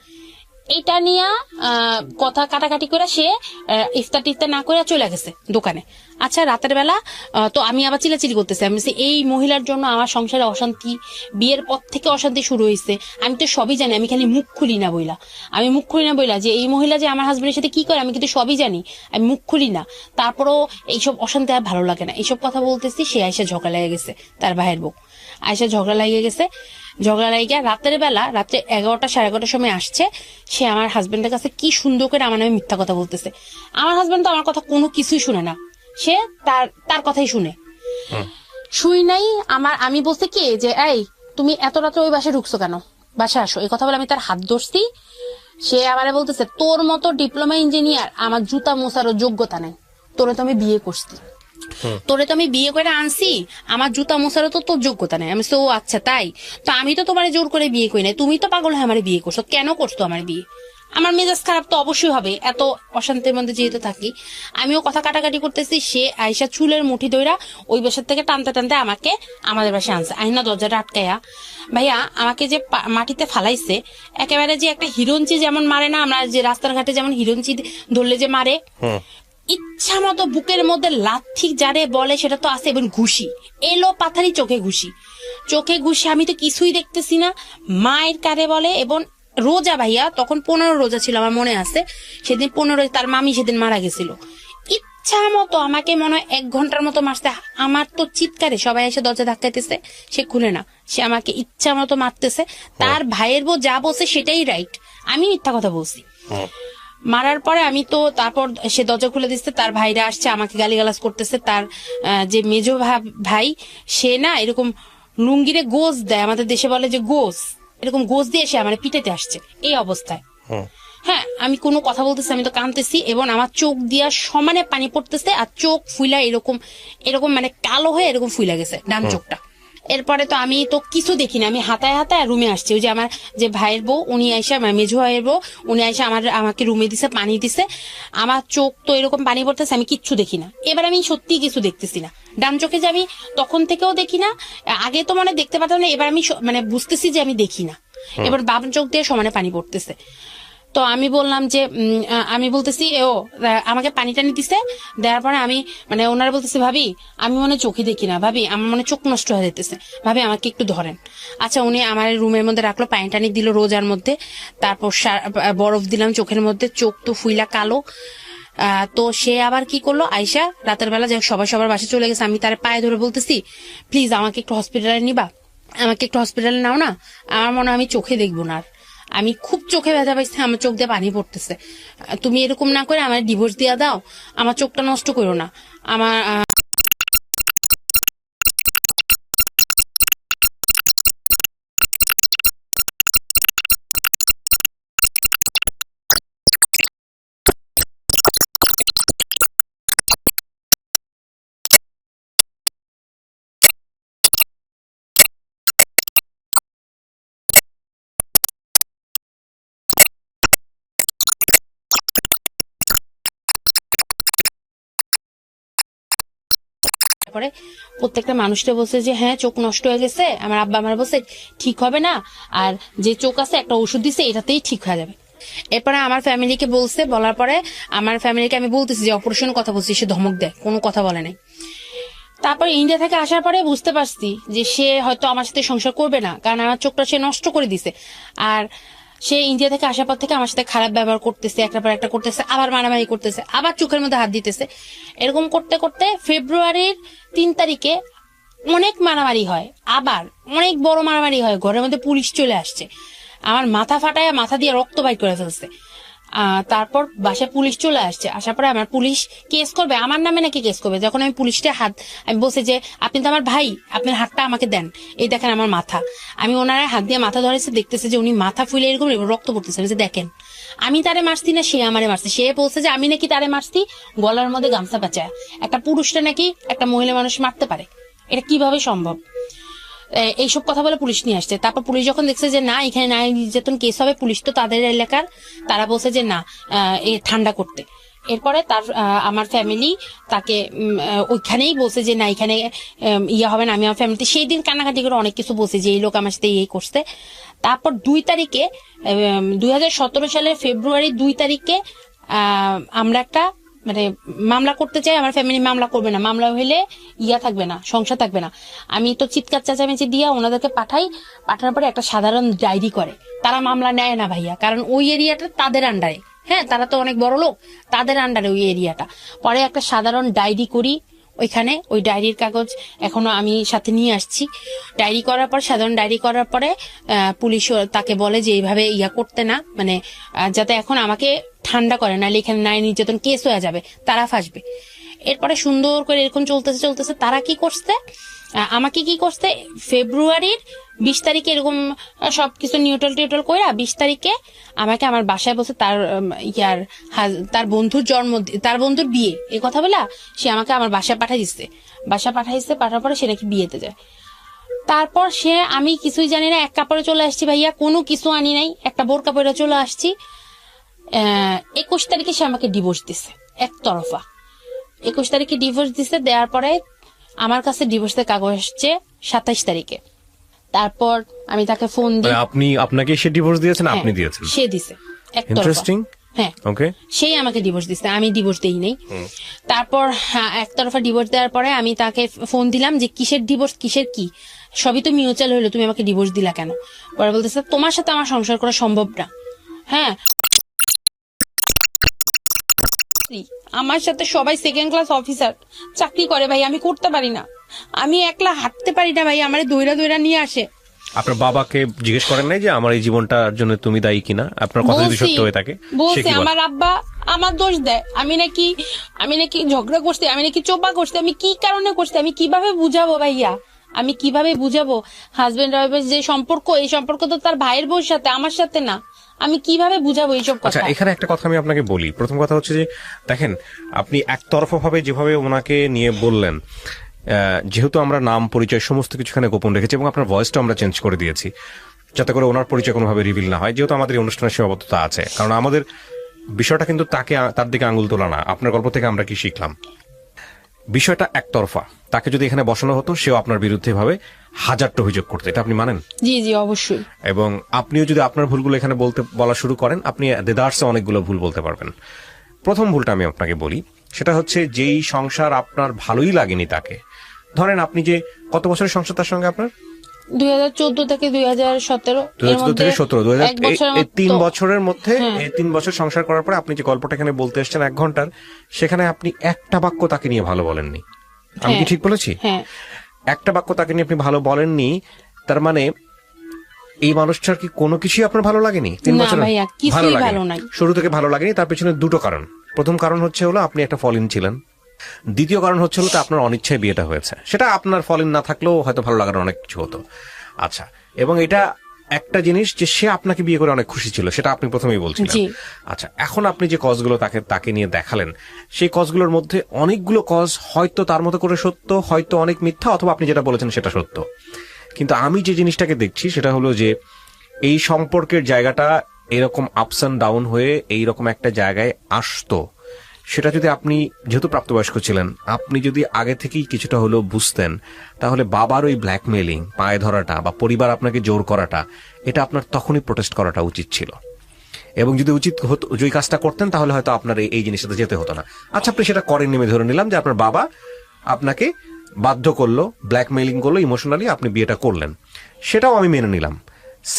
এটা নিয়ে কথা কাটাকাটি করে সে ইফতার টিফতার না করে চলে গেছে দোকানে। আচ্ছা, রাতের বেলা তো আমি আবার চিলাচিলি করতেছি, আমি এই মহিলার জন্য আমার সংসারে অশান্তি, বিয়ের পর থেকে অশান্তি শুরু হয়েছে। আমি তো সবই জানি, আমি খালি মুখ খুলি না বইলা যে এই মহিলা যে আমার হাজবেন্ডের সাথে কি করে আমি কিন্তু সবই জানি, আমি মুখ খুলি না। তারপরও এইসব অশান্তি আর ভালো লাগে না, এইসব কথা বলতেছি, সে আইসা ঝগড়া লেগে গেছে, তার ভাইয়ের বউ আইসা ঝগড়া লাগিয়ে গেছে। ঝগড়া লাগিয়ে রাতের বেলা, রাত্রে 11টা সাড়ে 11টার সময় আসছে, সে আমার হাজবেন্ডের কাছে কি সুন্দর করে আমার নামে মিথ্যা কথা বলতেছে। আমার হাজবেন্ড তো আমার কথা কোনো কিছুই শুনে না, সে তার কথাই শুই নাই। আমি বলছি কি যে এই তুমি এত রাত্রে ওই বাসায় ঢুকছো কেন, বাসায় আসো, এই কথা বলে আমি তার হাত ধরছি। সে আমারে বলতেছে তোর মতো ডিপ্লোমা ইঞ্জিনিয়ার আমার জুতা মোছারও যোগ্যতা নেই, তোরে তো আমি বিয়ে করছি, তোরে তো আমি বিয়ে করে আনছি, আমার জুতা মোছারও তো তোর যোগ্যতা নেই। আমি ও আচ্ছা তাই, তো আমি তো তোমার জোর করে বিয়ে করি নাই, তুমি তো পাগল হয়ে আমার বিয়ে করছো, কেন করছো আমার বিয়ে? আমার মেজাজ খারাপ তো অবশ্যই হবে, এত অশান্তির মধ্যে যেহেতু থাকি। আমিও কথা কাটাকাটি করতেছি, সে আয়সা চুলের মুঠি ধইরা ওই বাসার থেকে টানতে টানতে আমাকে আমাদের বাসায় আনছে, আইনা দরজাটা আটকাইয়া ভাইয়া আমাকে যে মাটিতে ফালাইছে, একেবারে যে একটা হিরঞ্চি যেমন মারে না, আমরা যে রাস্তার ঘাটে যেমন হিরঞ্চি ধরলে যে মারে, ইচ্ছা মতো বুকের মধ্যে লাথি যারে বলে সেটা তো আছে, এবং ঘুষি, এলো পাথারি চোখে ঘুষি। চোখে ঘুষে, আমি তো কিছুই দেখতেছি না। মায়ের কারে বলে, এবং রোজা ভাইয়া, তখন 15 রোজা ছিল আমার মনে আছে। সেদিন 15, তার মামি সেদিন মারা গেছিল। ইচ্ছা মতো আমাকে মনে হয় 1 ঘন্টার মতো মারতে। আমার তো চিৎকারে সবাই এসে দরজা ধাক্কাইতেছে, সে খুলে না, সে আমাকে ইচ্ছা মতো মারতেছে। তার ভাইয়ের বউ যা বলছে সেটাই রাইট, আমি মিথ্যা কথা বলছি। মারার পরে আমি তো, তারপর সে দরজা খুলে দিচ্ছে, তার ভাইরা আসছে আমাকে গালিগালাজ করতেছে। তার যে মেজো ভাই, সে না এরকম লুঙ্গিরে গোজ দেয়, আমাদের দেশে বলে যে গোজ, এরকম গোজ দিয়ে সে আমার পিটাতে আসছে এই অবস্থায়। হ্যাঁ, আমি কোনো কথা বলতেছি, আমি তো কাঁদতেছি, এবং আমার চোখ দিয়া সমানে পানি পড়তেছে, আর চোখ ফুইলা এরকম এরকম মানে কালো হয়ে এরকম ফুইলা গেছে ডান চোখটা। এরপরে তো আমি তো কিছু দেখি না, আমি হাতায় হাতায় রুমে আসছি। ওই যে আমার যে ভাইয়ের বউ, উনি আইসা, মেজো ভাইয়ের বউ, উনি আইসা আমাকে রুমে দিছে, পানি দিছে। আমার চোখ তো এরকম পানি পড়তেছে, আমি কিচ্ছু দেখি না। এবার আমি সত্যি কিছু দেখতেছি না, ডান চোখে যে আমি তখন থেকেও দেখি না, আগে তো মানে দেখতে পারতাম না, এবার আমি মানে বুঝতেছি যে আমি দেখি না। এবার বাম চোখ দিয়ে সমানে পানি পড়তেছে। তো আমি বললাম যে আমি বলতেছি, ও আমাকে পানি টানি দিছে, দেওয়ার পরে আমি মানে ওনারা বলতেছে, ভাবি আমি মনে চোখে দেখি না, ভাবি আমার মনে চোখ নষ্ট হয়ে যেতেছে, ভাবি আমাকে একটু ধরেন। আচ্ছা, উনি আমার রুমের মধ্যে রাখলো, পানি টানি দিল রোজার মধ্যে, তারপর বরফ দিলাম চোখের মধ্যে, চোখ তো ফুইলা কালো। তো সে আবার কি করলো, আয়শা রাতের বেলা যে সবার বাসায় চলে গেছে, আমি তার পায়ে ধরে বলতেছি, প্লিজ আমাকে একটু হসপিটালে নিবা, আমাকে একটু হসপিটালে নাও না, আমার মনে হয় আমি চোখে দেখবো না আর, আমি খুব চোখে ব্যথা পাইছি, আমার চোখ দিয়ে পানি পড়তেছে, তুমি এরকম না করে আমার ডিভোর্স দিয়ে দাও, আমার চোখটা নষ্ট করো না। আমার পরে প্রত্যেকটা মানুষটা বলছে যে হ্যাঁ চোখ নষ্ট হয়ে গেছে, আমার আব্বা আমার বলছে ঠিক হবে না, আর যে চোখ আছে একটা ওষুধ দিছে, এটাতেই ঠিক হয়ে যাবে। এরপরে আমার ফ্যামিলিকে বলছে, বলার পরে আমার ফ্যামিলিকে আমি বলতেছি যে অপারেশন কথা বলছি, সে ধমক দেয়, কোনো কথা বলে নাই। তারপর ইন্ডিয়া থেকে আসার পরে বুঝতে পারছি যে সে হয়তো আমার সাথে সংসার করবে না, কারণ আমার চোখটা সে নষ্ট করে দিছে। আর সে ইন্ডিয়া থেকে আসার পর থেকে আমার সাথে খারাপ ব্যবহার করতেছে, একটা পর একটা করতেছে, আবার মারামারি করতেছে, আবার চোখের মধ্যে হাত দিতেছে। এরকম করতে করতে ফেব্রুয়ারির 3 তারিখে অনেক মারামারি হয়, আবার অনেক বড় মারামারি হয়, ঘরের মধ্যে পুলিশ চলে আসছে, আমার মাথা ফাটায়, মাথা দিয়ে রক্ত বাইর করে ফেলছে। তারপর বাসায় পুলিশ চলে আসছে, আসার পরে আমার পুলিশ কেস করবে, আমার নামে নাকি কেস করবে। যখন আমি পুলিশটা আমি বলছি যে আপনি তো আমার ভাই, আপনার হাতটা আমাকে দেন, এই দেখেন আমার মাথা, আমি ওনার হাত দিয়ে মাথা ধরেছে, দেখতেছে যে উনি মাথা ফুলে এরকম রক্ত পড়তেছে, যে দেখেন আমি তারে মারছি না, সে আমারে মারছে। সে বলছে যে আমি নাকি তারে মারছি, গলার মধ্যে গামছা পেঁচায়। একটা পুরুষটা নাকি একটা মহিলা মানুষ মারতে পারে, এটা কিভাবে সম্ভব? এইসব কথা বলে পুলিশ নিয়ে আসছে। তারপর পুলিশ যখন দেখছে যে না, এখানে নারী নির্যাতন কেস হবে, পুলিশ তো তাদের এলাকার, তারা বলছে যে না, ঠান্ডা করতে। এরপরে তার আমার ফ্যামিলি তাকে ওইখানেই বলছে যে না, এখানে ইয়ে হবে না। আমি আমার ফ্যামিলিতে সেই দিন কান্নাকাটি করে অনেক কিছু বলছে যে এই লোক আমার সাথে এই করছে। তারপর 2 তারিখে 2017 সালের ফেব্রুয়ারি 2 তারিখে আমরা একটা মানে মামলা করতে চাই, আমার ফ্যামিলি মামলা করবে না, মামলা হইলে থাকবে না, সংসার থাকবে না। আমি তো চিৎকার চেঁচামেচি দিয়া ওনাদেরকে পাঠানোর পরে একটা সাধারণ ডায়েরি করে, তারা মামলা নেয় না ভাইয়া, কারণ ওই এরিয়াটা তাদের আন্ডারে, হ্যাঁ তারা তো অনেক বড় লোক, তাদের আন্ডারে ওই এরিয়াটা। পরে একটা সাধারণ ডায়েরি করি ওইখানে, ওই ডায়েরির কাগজ এখনো আমি সাথে নিয়ে আসছি। ডায়েরি করার পর, সাধারণ ডায়েরি করার পরে পুলিশ তাকে বলে যে এইভাবে করতে না, মানে যাতে এখন আমাকে ঠান্ডা করে, নাহলে এখানে নারী নির্যাতন কেস হয়ে যাবে, তারা ফাঁসবে। এরপরে সুন্দর করে এরকম চলতেছে তারা কি করছে, আমাকে কি করছে, ফেব্রুয়ারির 20 তারিখে এরকম সবকিছু নিউট্রাল টিউট্রাল কইরা 20 তারিখে আমাকে আমার বাসায় বসে তার বন্ধুর তার বন্ধুর বিয়ে, এই কথা বলা সে আমাকে আমার বাসায় পাঠাইছে, পাঠার পরে সে নাকি বিয়েতে যায়। তারপর আমি কিছুই জানি না, এক কাপড়ে চলে আসছি ভাইয়া, কোনো কিছু আনি নাই, একটা বোরকা পরে চলে আসছি। 21 তারিখে সে আমাকে ডিভোর্স দিছে একতরফা। 21 তারিখে ডিভোর্স দিছে, দেওয়ার পরে আমার কাছে ডিভোর্সের কাগজ আসছে 27 তারিখে। তারপর আমি তাকে ফোন দিই। আপনাকে সে ডিভোর্স দিয়েছেন? আপনি দিয়েছেন? সে দিছে ইন্টারেস্টিং। হ্যাঁ, ওকে, সেই আমাকে ডিভোর্স দিছে, আমি ডিভোর্স দেই নাই। তারপর একতরফা ডিভোর্স দেওয়ার পরে আমি তাকে ফোন দিলাম যে কিসের ডিভোর্স, কিসের কি, সবই তো মিউচুয়াল হলো, তুমি আমাকে ডিভোর্স দিলা কেন? পরে বলতেছে তোমার সাথে আমার সংসার করা সম্ভব না। হ্যাঁ, আমার সাথে সবাই সেকেন্ড ক্লাস অফিসার চাকরি করে ভাই, আমি করতে পারি না, আমি একলা হাঁটতে পারি না ভাই, আমার দৈরা দৈরা নিয়ে আসে। আপনার বাবাকে জিজ্ঞেস করেন নাই যে আমার এই জীবনটার জন্য তুমি দায়ী কিনা? আপনার কথা যদি সত্য হয়ে থাকে সে বলছে কি বলে? আমার আব্বা আমার দোষ দেয়, আমি নাকি ঝগড়া করছি, আমি নাকি চোপা করছি, আমি কি কারণে করছি, আমি কিভাবে বুঝাবো ভাইয়া, আমি কিভাবে বুঝাবো? হাজবেন্ড ওয়াইফের যে সম্পর্ক, এই সম্পর্ক তো তার ভাইয়ের বউর সাথে, আমার সাথে না, আমি কিভাবে বুঝাবো এইসব আচ্ছা, কথা? এখানে একটা কথা আমি আপনাকে বলি। প্রথম কথা হচ্ছে যে দেখেন, আপনি একতরফা ভাবে যেভাবে ওনাকে নিয়ে বললেন, যেহেতু আমরা নাম পরিচয় সমস্ত কিছু এখানে গোপন রেখেছি এবং আপনার ভয়েসটা আমরা চেঞ্জ করে দিয়েছি যাতে করে ওনার পরিচয় কোনোভাবে রিভিল না হয়, যেহেতু আমাদের এই অনুষ্ঠানের সীমাবদ্ধতা আছে। কারণ আমাদের বিষয়টা কিন্তু তার দিকে আঙুল তোলা না। আপনার গল্প থেকে আমরা কি শিখলাম? বিষয়টা একতরফা। তাকে যদি এখানে বসানো হতো, সেও আপনার বিরুদ্ধে ভাবে হাজারটা অভিযোগ করতে। এটা আপনি মানেন? জি জি, অবশ্যই। এবং আপনিও যদি আপনার ভুলগুলো এখানে বলা শুরু করেন, আপনি দেদারসে অনেকগুলো ভুল বলতে পারবেন। প্রথম ভুলটা আমি আপনাকে বলি, সেটা হচ্ছে যেই সংসার আপনার ভালোই লাগেনি তাকে, ধরেন আপনি যে কত বছরের সংসার তার সঙ্গে আপনার? 2014 থেকে 2017, 2014 থেকে 17, এক বছরের এই 3 মতো। বছরের মধ্যে, হ্যাঁ। এই 3 বছর সংসার করার পরে আপনি যে গল্পটা এখানে বলতে এসেছেন 1 ঘন্টার, সেখানে আপনি একটা বাক্য তাকে নিয়ে ভালো বলেননি। আমি কি হ্যাঁ। ঠিক বলেছি? হ্যাঁ, একটা বাক্য তাকে নিয়ে আপনি ভালো বলেননি, তার মানে এই মানুষটার কি কোনো কিছুই আপনার ভালো লাগেনি? 3 না বছর ভাইয়া, কিছুই ভালো নাই। শুরু থেকে ভালো লাগেনি। তার পেছনে দুটো কারণ। প্রথম কারণ হচ্ছে হলো আপনি একটা ফল ইন ছিলেন। দ্বিতীয় কারণ হচ্ছে হলো আপনার অনিচ্ছায় বিয়েটা হয়েছে। সেটা আপনার ফল ইন না থাকলেও হয়তো ভালো লাগার অনেক কিছু হতো। আচ্ছা, এবং এটা একটা জিনিস যে সে আপনাকে বিয়ে করে অনেক খুশি ছিল, সেটা আপনি প্রথমেই বলছিলেন। জি। আচ্ছা, এখন আপনি যে কজগুলো তাকে নিয়ে দেখালেন, সেই কজগুলোর মধ্যে অনেকগুলো কজ হয়তো তার মতো করে সত্য, হয়তো অনেক মিথ্যা, অথবা আপনি যেটা বলেছেন সেটা সত্য। কিন্তু আমি যে জিনিসটাকে দেখছি সেটা হলো যে এই সম্পর্কের জায়গাটা এরকম আপস অ্যান্ড ডাউন হয়ে এইরকম একটা জায়গায় আসতো, সেটা যদি আপনি, যেহেতু প্রাপ্তবয়স্ক ছিলেন, আপনি যদি আগে থেকেই কিছুটা হলেও বুঝতেন, তাহলে বাবার ওই ব্ল্যাকমেইলিং, পায়ে ধরাটা বা পরিবার আপনাকে জোর করাটা, এটা আপনার তখনই প্রোটেস্ট করাটা উচিত ছিল। এবং যদি উচিত হতো, ওই কাজটা করতেন, তাহলে হয়তো আপনার এই জিনিসটাতে যেতে হতো না। আচ্ছা, আপনি সেটা করেননি, আমি ধরে নিলাম যে আপনার বাবা আপনাকে বাধ্য করলো, ব্ল্যাকমেইলিং করলো, ইমোশনালি আপনি বিয়েটা করলেন, সেটাও আমি মেনে নিলাম।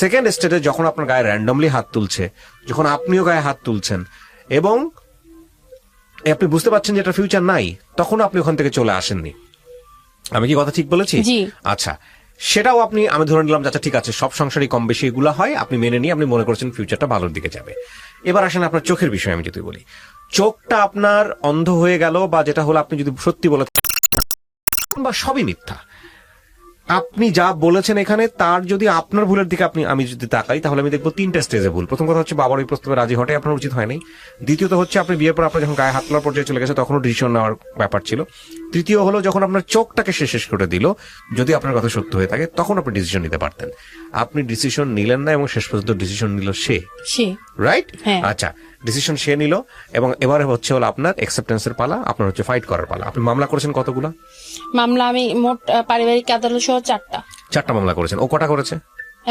সেকেন্ড স্টেজে যখন আপনার গায়ে র্যান্ডমলি হাত তুলছে, যখন আপনিও গায়ে হাত তুলছেন এবং আপনি বুঝতে পারছেন যে এটা ফিউচার নাই, তখন আপনি ওখান থেকে চলে আসেননি। আমি কি কথা ঠিক বলেছি? জি। আচ্ছা, সেটাও আমি ধরে নিলাম, আচ্ছা ঠিক আছে, সব সংসারই কম বেশি এগুলা হয়, আপনি মেনে নিয়ে আপনি মনে করছেন ফিউচারটা ভালোর দিকে যাবে। এবার আসেন আপনার চোখের বিষয়ে আমি যদি বলি, চোখটা আপনার অন্ধ হয়ে গেল, বা যেটা হলো আপনি যদি সত্যি বলে বা সবই মিথ্যা। আপনি যা বলেছেন এখানে, তার যদি আপনার ভুলের দিকে আমি যদি তাকাই, তাহলে আমি দেখবো 3টা স্টেজে ভুল। প্রথম কথা হচ্ছে বাবার ওই প্রস্তাবে রাজি হওয়াটাই আপনার উচিত হয়নি। দ্বিতীয়ত হচ্ছে আপনি বিয়ের পর আপনার যখন গায়ে হাত তোলার পর্যায়ে চলে গেছে, তখনও ডিসিশন নেওয়ার ব্যাপার ছিল। তৃতীয় হলো যখন আপনার চোখটাকে শেষ করে দিল, যদি আপনার কথা সত্য হয়ে থাকে, তখন আপনি ডিসিশন নিতে পারতেন। আপনি ডিসিশন নিলেন না এবং শেষ পর্যন্ত ডিসিশন নিল সে। রাইট? হ্যাঁ। আচ্ছা, ডিসিশন সে নিল এবং এবারে হচ্ছে হলো আপনার অ্যাকসেপ্টেন্সের পালা, আপনার হচ্ছে ফাইট করার পালা। আপনি মামলা করেছেন কতগুলা? মামলা আমি মোট পারিবারিক আদালত সহ 4টা মামলা করেছেন। ও কটা করেছে?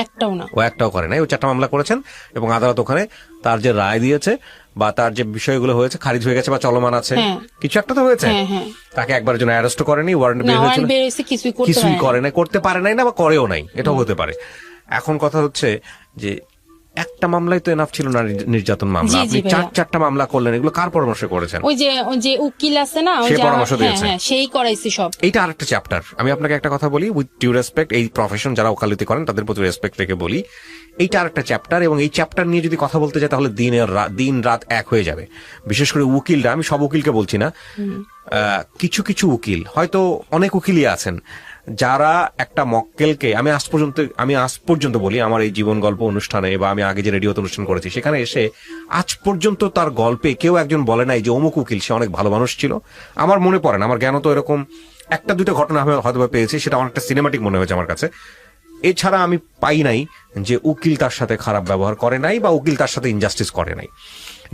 একটাও না। ও একটাও করে নাই। ও 4টা মামলা করেছেন এবং আদালত ওখানে তার যে রায় দিয়েছে বা তার যে বিষয়গুলো হয়েছে, খারিজ হয়ে গেছে বা চলমান আছে, হ্যাঁ। কিছু একটা তো হয়েছে। হ্যাঁ, হ্যাঁ। তাকে একবারের জন্য অ্যারেস্ট করেনি, ওয়ারেন্ট না, বের হয়েছিল, ওয়ারেন্ট বের হয়েছে, কিছুই করে নাই, করতে পারে নাই না, বা করেও নাই, এটাও হতে পারে। এখন কথা হচ্ছে যে একটা মামলাই তো এনাফ ছিল না, নির্যাতন মামলা। জি, জি, আপনি ভাইয়া। 4টা মামলা করলেন, এগুলো কার পরামর্শে করেছেন? ওই যে উকিল আছে না, ওই সে যে পরামর্শ হ্যাঁ দিয়েছে। হ্যাঁ, সেই করাইছে সব। এইটা আরেকটা চ্যাপ্টার। আমি আপনাকে একটা কথা বলি, উইথ ডিউ রেসপেক্ট, এই প্রফেশন যারা ওকালতি করেন তাদের প্রতি রেসপেক্ট রেখে বলি, এইটা আরেকটা চ্যাপ্টার, এবং এই চ্যাপ্টার নিয়ে যদি কথা বলতে যায় তাহলে দিন রাত এক হয়ে যাবে। বিশেষ করে উকিলরা, আমি সব উকিলকে বলছি না, কিছু কিছু উকিল, হয়তো অনেক উকিলই আছেন যারা একটা মক্কেলকে, আমি আজ পর্যন্ত বলি, আমার এই জীবন গল্প অনুষ্ঠানে বা আমি আগে যে রেডিওতে অনুষ্ঠান করেছি, সেখানে এসে আজ পর্যন্ত তার গল্পে কেউ একজন বলে নাই যে অমুক উকিল সে অনেক ভালো মানুষ ছিল। আমার মনে পড়ে না, আমার জ্ঞান তো এরকম 1-2টা ঘটনা আমি হয়তো পেয়েছি, সেটা অনেকটা সিনেমাটিক মনে হয়েছে আমার কাছে। এছাড়া আমি পাই নাই যে উকিল তার সাথে খারাপ ব্যবহার করে নাই বা উকিল তার সাথে ইনজাস্টিস করে নাই।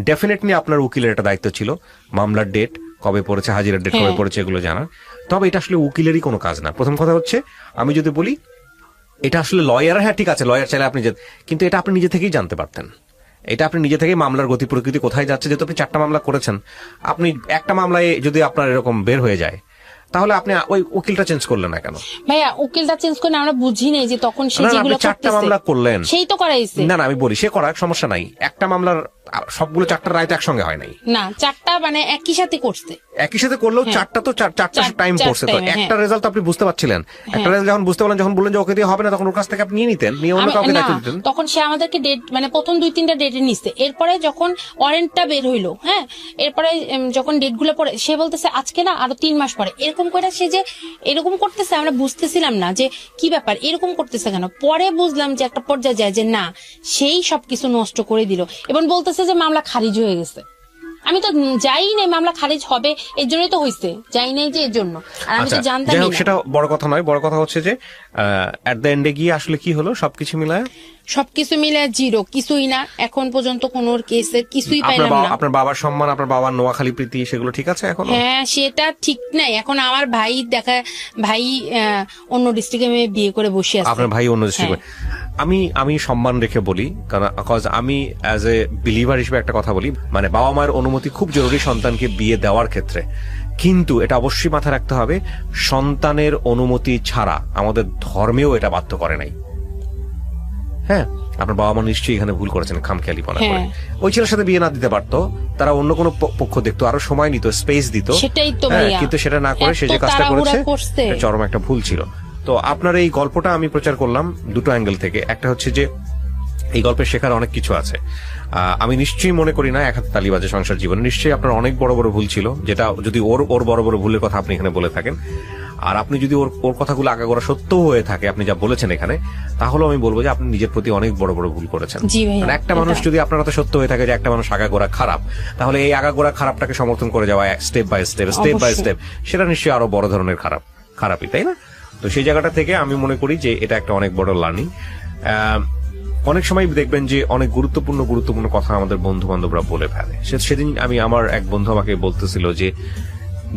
ডেফিনেটলি আপনার উকিলের একটা দায়িত্ব ছিল মামলার ডেট কবে পড়েছে, হাজিরার ডেট কবে পড়েছে, এগুলো জানা। তবে এটা আসলে উকিলেরই কোনো কাজ না। প্রথম কথা হচ্ছে, আমি যদি বলি এটা আসলে লয়ার, হ্যাঁ ঠিক আছে, লয়ার চাইলে আপনি, কিন্তু এটা আপনি নিজে থেকেই জানতে পারতেন। এটা আপনি নিজে থেকেই মামলার গতি প্রকৃতি কোথায় যাচ্ছে, যেহেতু আপনি 4টা মামলা করেছেন, আপনি একটা মামলায় যদি আপনার এরকম বের হয়ে যায়, তাহলে আপনি ওই উকিলটা চেঞ্জ করলেন না কেন? ভাইয়া উকিলটা চেঞ্জ করে আমরা বুঝি নেই যে তখন সে না, না, আপনি যেগুলো 4টা মামলা করলেন। সেই তো করাইছে। না, আমি বলি সে করার সমস্যা নাই, একটা মামলার সবগুলো 4টার রায় তো একসঙ্গে হয় নাই। না, 4টা মানে একই সাথে করছে। একই সাথে করলেও 4টা তো 4টা টাইম করছে, তো একটা রেজাল্ট আপনি বুঝতে পারছিলেন। একটা রেজাল্ট যখন বুঝতে পারলেন, যখন বললেন যে ওকে দিয়ে হবে না, তখন ওর কাছ থেকে আপনি নিয়ে নিতেন, নিয়ে অন্য কাউকে দায়িত্ব দিতেন। তখন সে আমাদেরকে ডেট মানে প্রথম 2-3টা ডেটে নিচ্ছে, এরপরে যখন ওয়ারেন্টটা বের হইলো, হ্যাঁ, এরপরে যখন ডেটগুলো পরে সে বলতেছে আজকে না আরো 3 মাস পরে, এরকম করে সে যে এরকম করতেছে আমরা বুঝতেছিলাম না যে কি ব্যাপার, এরকম করতেছে কেন। পরে বুঝলাম যে একটা পর্যায়ে যায় যে না, সেই সবকিছু নষ্ট করে দিল এবং বলতেছে যে মামলা খারিজ হয়ে গেছে। আমি তো যাই নাই, মামলা খারিজ হবে এর জন্যই তো হইছে, যাই নাই যে এর জন্য, আর আমি তো জানতামই না। সেটা বড় কথা নয়, বড় কথা হচ্ছে যে এট দ্য এন্ডে গিয়ে আসলে কি হলো, সবকিছু মিলায় জিরো, কিছুই না, এখন পর্যন্ত কোন কেসের কিছুই পাইলাম না। আপনার বাবার সম্মান, আপনার বাবার নোয়াখালী প্রীতি, সেগুলো ঠিক আছে এখন? হ্যাঁ, সেটা ঠিক নাই। এখন আমার ভাই অন্য ডিস্ট্রিক্টে বিয়ে করে বসে আছে। আপনার ভাই অন্য ডিস্ট্রিক্টে? আমি সম্মান রেখে বলি, কারণ আমি অ্যাজ এ বিলিভার হিসেবে একটা কথা বলি, মানে বাবা মায়ের অনুমতি খুব জরুরি সন্তানকে বিয়ে দেওয়ার ক্ষেত্রে, কিন্তু এটা অবশ্যই মাথায় রাখতে হবে সন্তানের অনুমতি ছাড়া আমাদের ধর্মেও এটা বাধ্য করে নাই। হ্যাঁ, আপনার বাবা মা নিশ্চয়ই এখানে ভুল করেছেন খামখেয়ালিপনা করে। ওই ছেলের সাথে বিয়ে না দিতে পারতো, তারা অন্য কোনো পক্ষ দেখতো, আরো সময় নিত, স্পেস দিত, সেটাই তো। কিন্তু সেটা না করে সে যে কাজটা করেছে চরম একটা ভুল ছিল। তো আপনার এই গল্পটা আমি প্রচার করলাম দুটো অ্যাঙ্গেল থেকে। একটা হচ্ছে যে এই গল্পে শেখার অনেক কিছু আছে। আমি নিশ্চয়ই মনে করি না এক হাতে তালি বাজে সংসার জীবনে, নিশ্চয়ই আপনার অনেক বড় বড় ভুল ছিল, যেটা যদি ওর বড় বড় ভুলের কথা আপনি এখানে বলে থাকেন, আর আপনি যদি ওর কথাগুলো আগাগোড়া সত্যও হয়ে থাকে আপনি যা বলেছেন এখানে, তাহলে আমি বলবো যে আপনি নিজের প্রতি অনেক বড় বড় ভুল করেছেন। একটা মানুষ যদি আপনার তো সত্য হয়ে থাকে যে একটা মানুষ আগাগোড়া খারাপ, তাহলে এই আগাগোড়া খারাপটাকে সমর্থন করে যাওয়া স্টেপ বাই স্টেপ, সেটা নিশ্চয়ই আরো বড় ধরনের খারাপই, তাই না? তো সেই জায়গাটা থেকে আমি মনে করি যে এটা একটা অনেক বড় লার্নিং। অনেক সময় দেখবেন যে অনেক গুরুত্বপূর্ণ কথা আমাদের বন্ধু বান্ধবরা বলে ফেলে। সেদিন আমার এক বন্ধু আমাকে বলতেছিল যে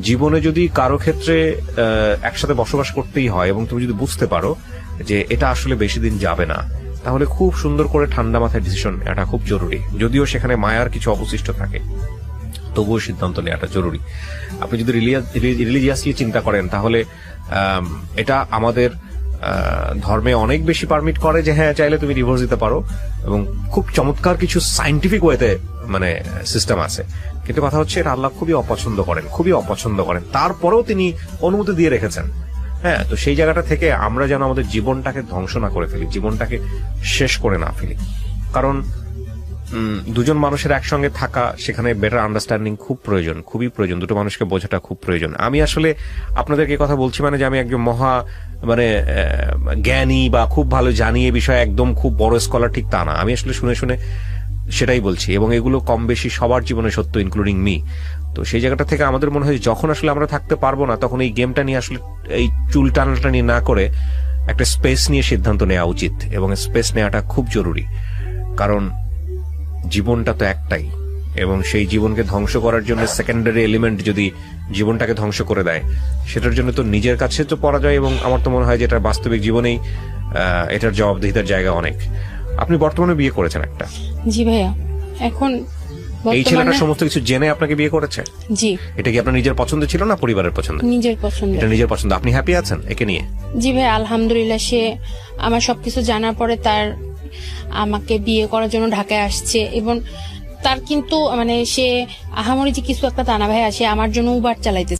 জীবনে যদি কারো ক্ষেত্রে একসাথে বসবাস করতেই হয় এবং তুমি যদি বুঝতে পারো যে এটা আসলে বেশি দিন যাবে না, তাহলে খুব সুন্দর করে ঠান্ডা মাথায় ডিসিশন নেওয়াটা খুব জরুরি। যদিও সেখানে মায়ার কিছু অবশিষ্ট থাকে, তবুও সিদ্ধান্ত নেওয়াটা জরুরি। আপনি যদি রিলিজিয়াসলি চিন্তা করেন, তাহলে এটা আমাদের ধর্মে অনেক বেশি পারমিট করে যে হ্যাঁ চাইলে তুমি ডিভোর্স দিতে পারো, এবং খুব চমৎকার কিছু সাইন্টিফিক ওয়েতে মানে সিস্টেম আছে। কিন্তু কথা হচ্ছে এটা আল্লাহ খুবই অপছন্দ করেন, তারপরেও তিনি অনুমতি দিয়ে রেখেছেন। হ্যাঁ, তো সেই জায়গাটা থেকে আমরা যেন আমাদের জীবনটাকে ধ্বংস না করে ফেলি, জীবনটাকে শেষ করে না ফেলি। কারণ দুজন মানুষের একসঙ্গে থাকা, সেখানে বেটার আন্ডারস্ট্যান্ডিং খুবই প্রয়োজন, দুটো মানুষকে বোঝাটা খুব প্রয়োজন। আমি আসলে আপনাদেরকে কথা বলছি মানে যে আমি একজন জ্ঞানী বা খুব ভালো জানি এ বিষয়ে, একদম খুব বড় স্কলার ঠিক তা না। আমি আসলে শুনে সেটাই বলছি, এবং এগুলো কম বেশি সবার জীবনে সত্য, ইনক্লুডিং মি। তো সেই জায়গাটা থেকে আমাদের মনে হয় যখন আসলে আমরা থাকতে পারবো না, তখন এই গেমটা নিয়ে আসলে এই চুল টানাটানি না করে একটা স্পেস নিয়ে সিদ্ধান্ত নেওয়া উচিত, এবং স্পেস নেওয়াটা খুব জরুরি। কারণ জীবনটা তো একটাই, এবং সেই জীবনকে ধ্বংস করার জন্য সেকেন্ডারি এলিমেন্ট যদি জীবনটাকে ধ্বংস করে দেয়, সেটার জন্য তো নিজের কাছে তো পরাজয়, এবং আমার তো মনে হয় যে এটা বাস্তবিক জীবনেই এটার জবাবদিহিতার জায়গা অনেক। আপনি বর্তমানে বিয়ে করেছেন একটা? জি ভাইয়া। এখন এই ছেলেটা সমস্ত কিছু জেনে আপনাকে বিয়ে করেছে? জি। এটা কি আপনার নিজের পছন্দ ছিল না পরিবারের পছন্দ? নিজের পছন্দ। এটা নিজের পছন্দ। আপনি হ্যাপি আছেন একে নিয়ে? জি ভাই, আলহামদুলিল্লাহ। সে আমার সবকিছু জানার পরে আমাকে বিয়ে করার জন্য ঢাকায় আসছে, এবং তার কিন্তু মানে সে আহামরি যে কিছু একটা তা না ভাইয়া, সে আমার জন্য উবার চালাইতেছে।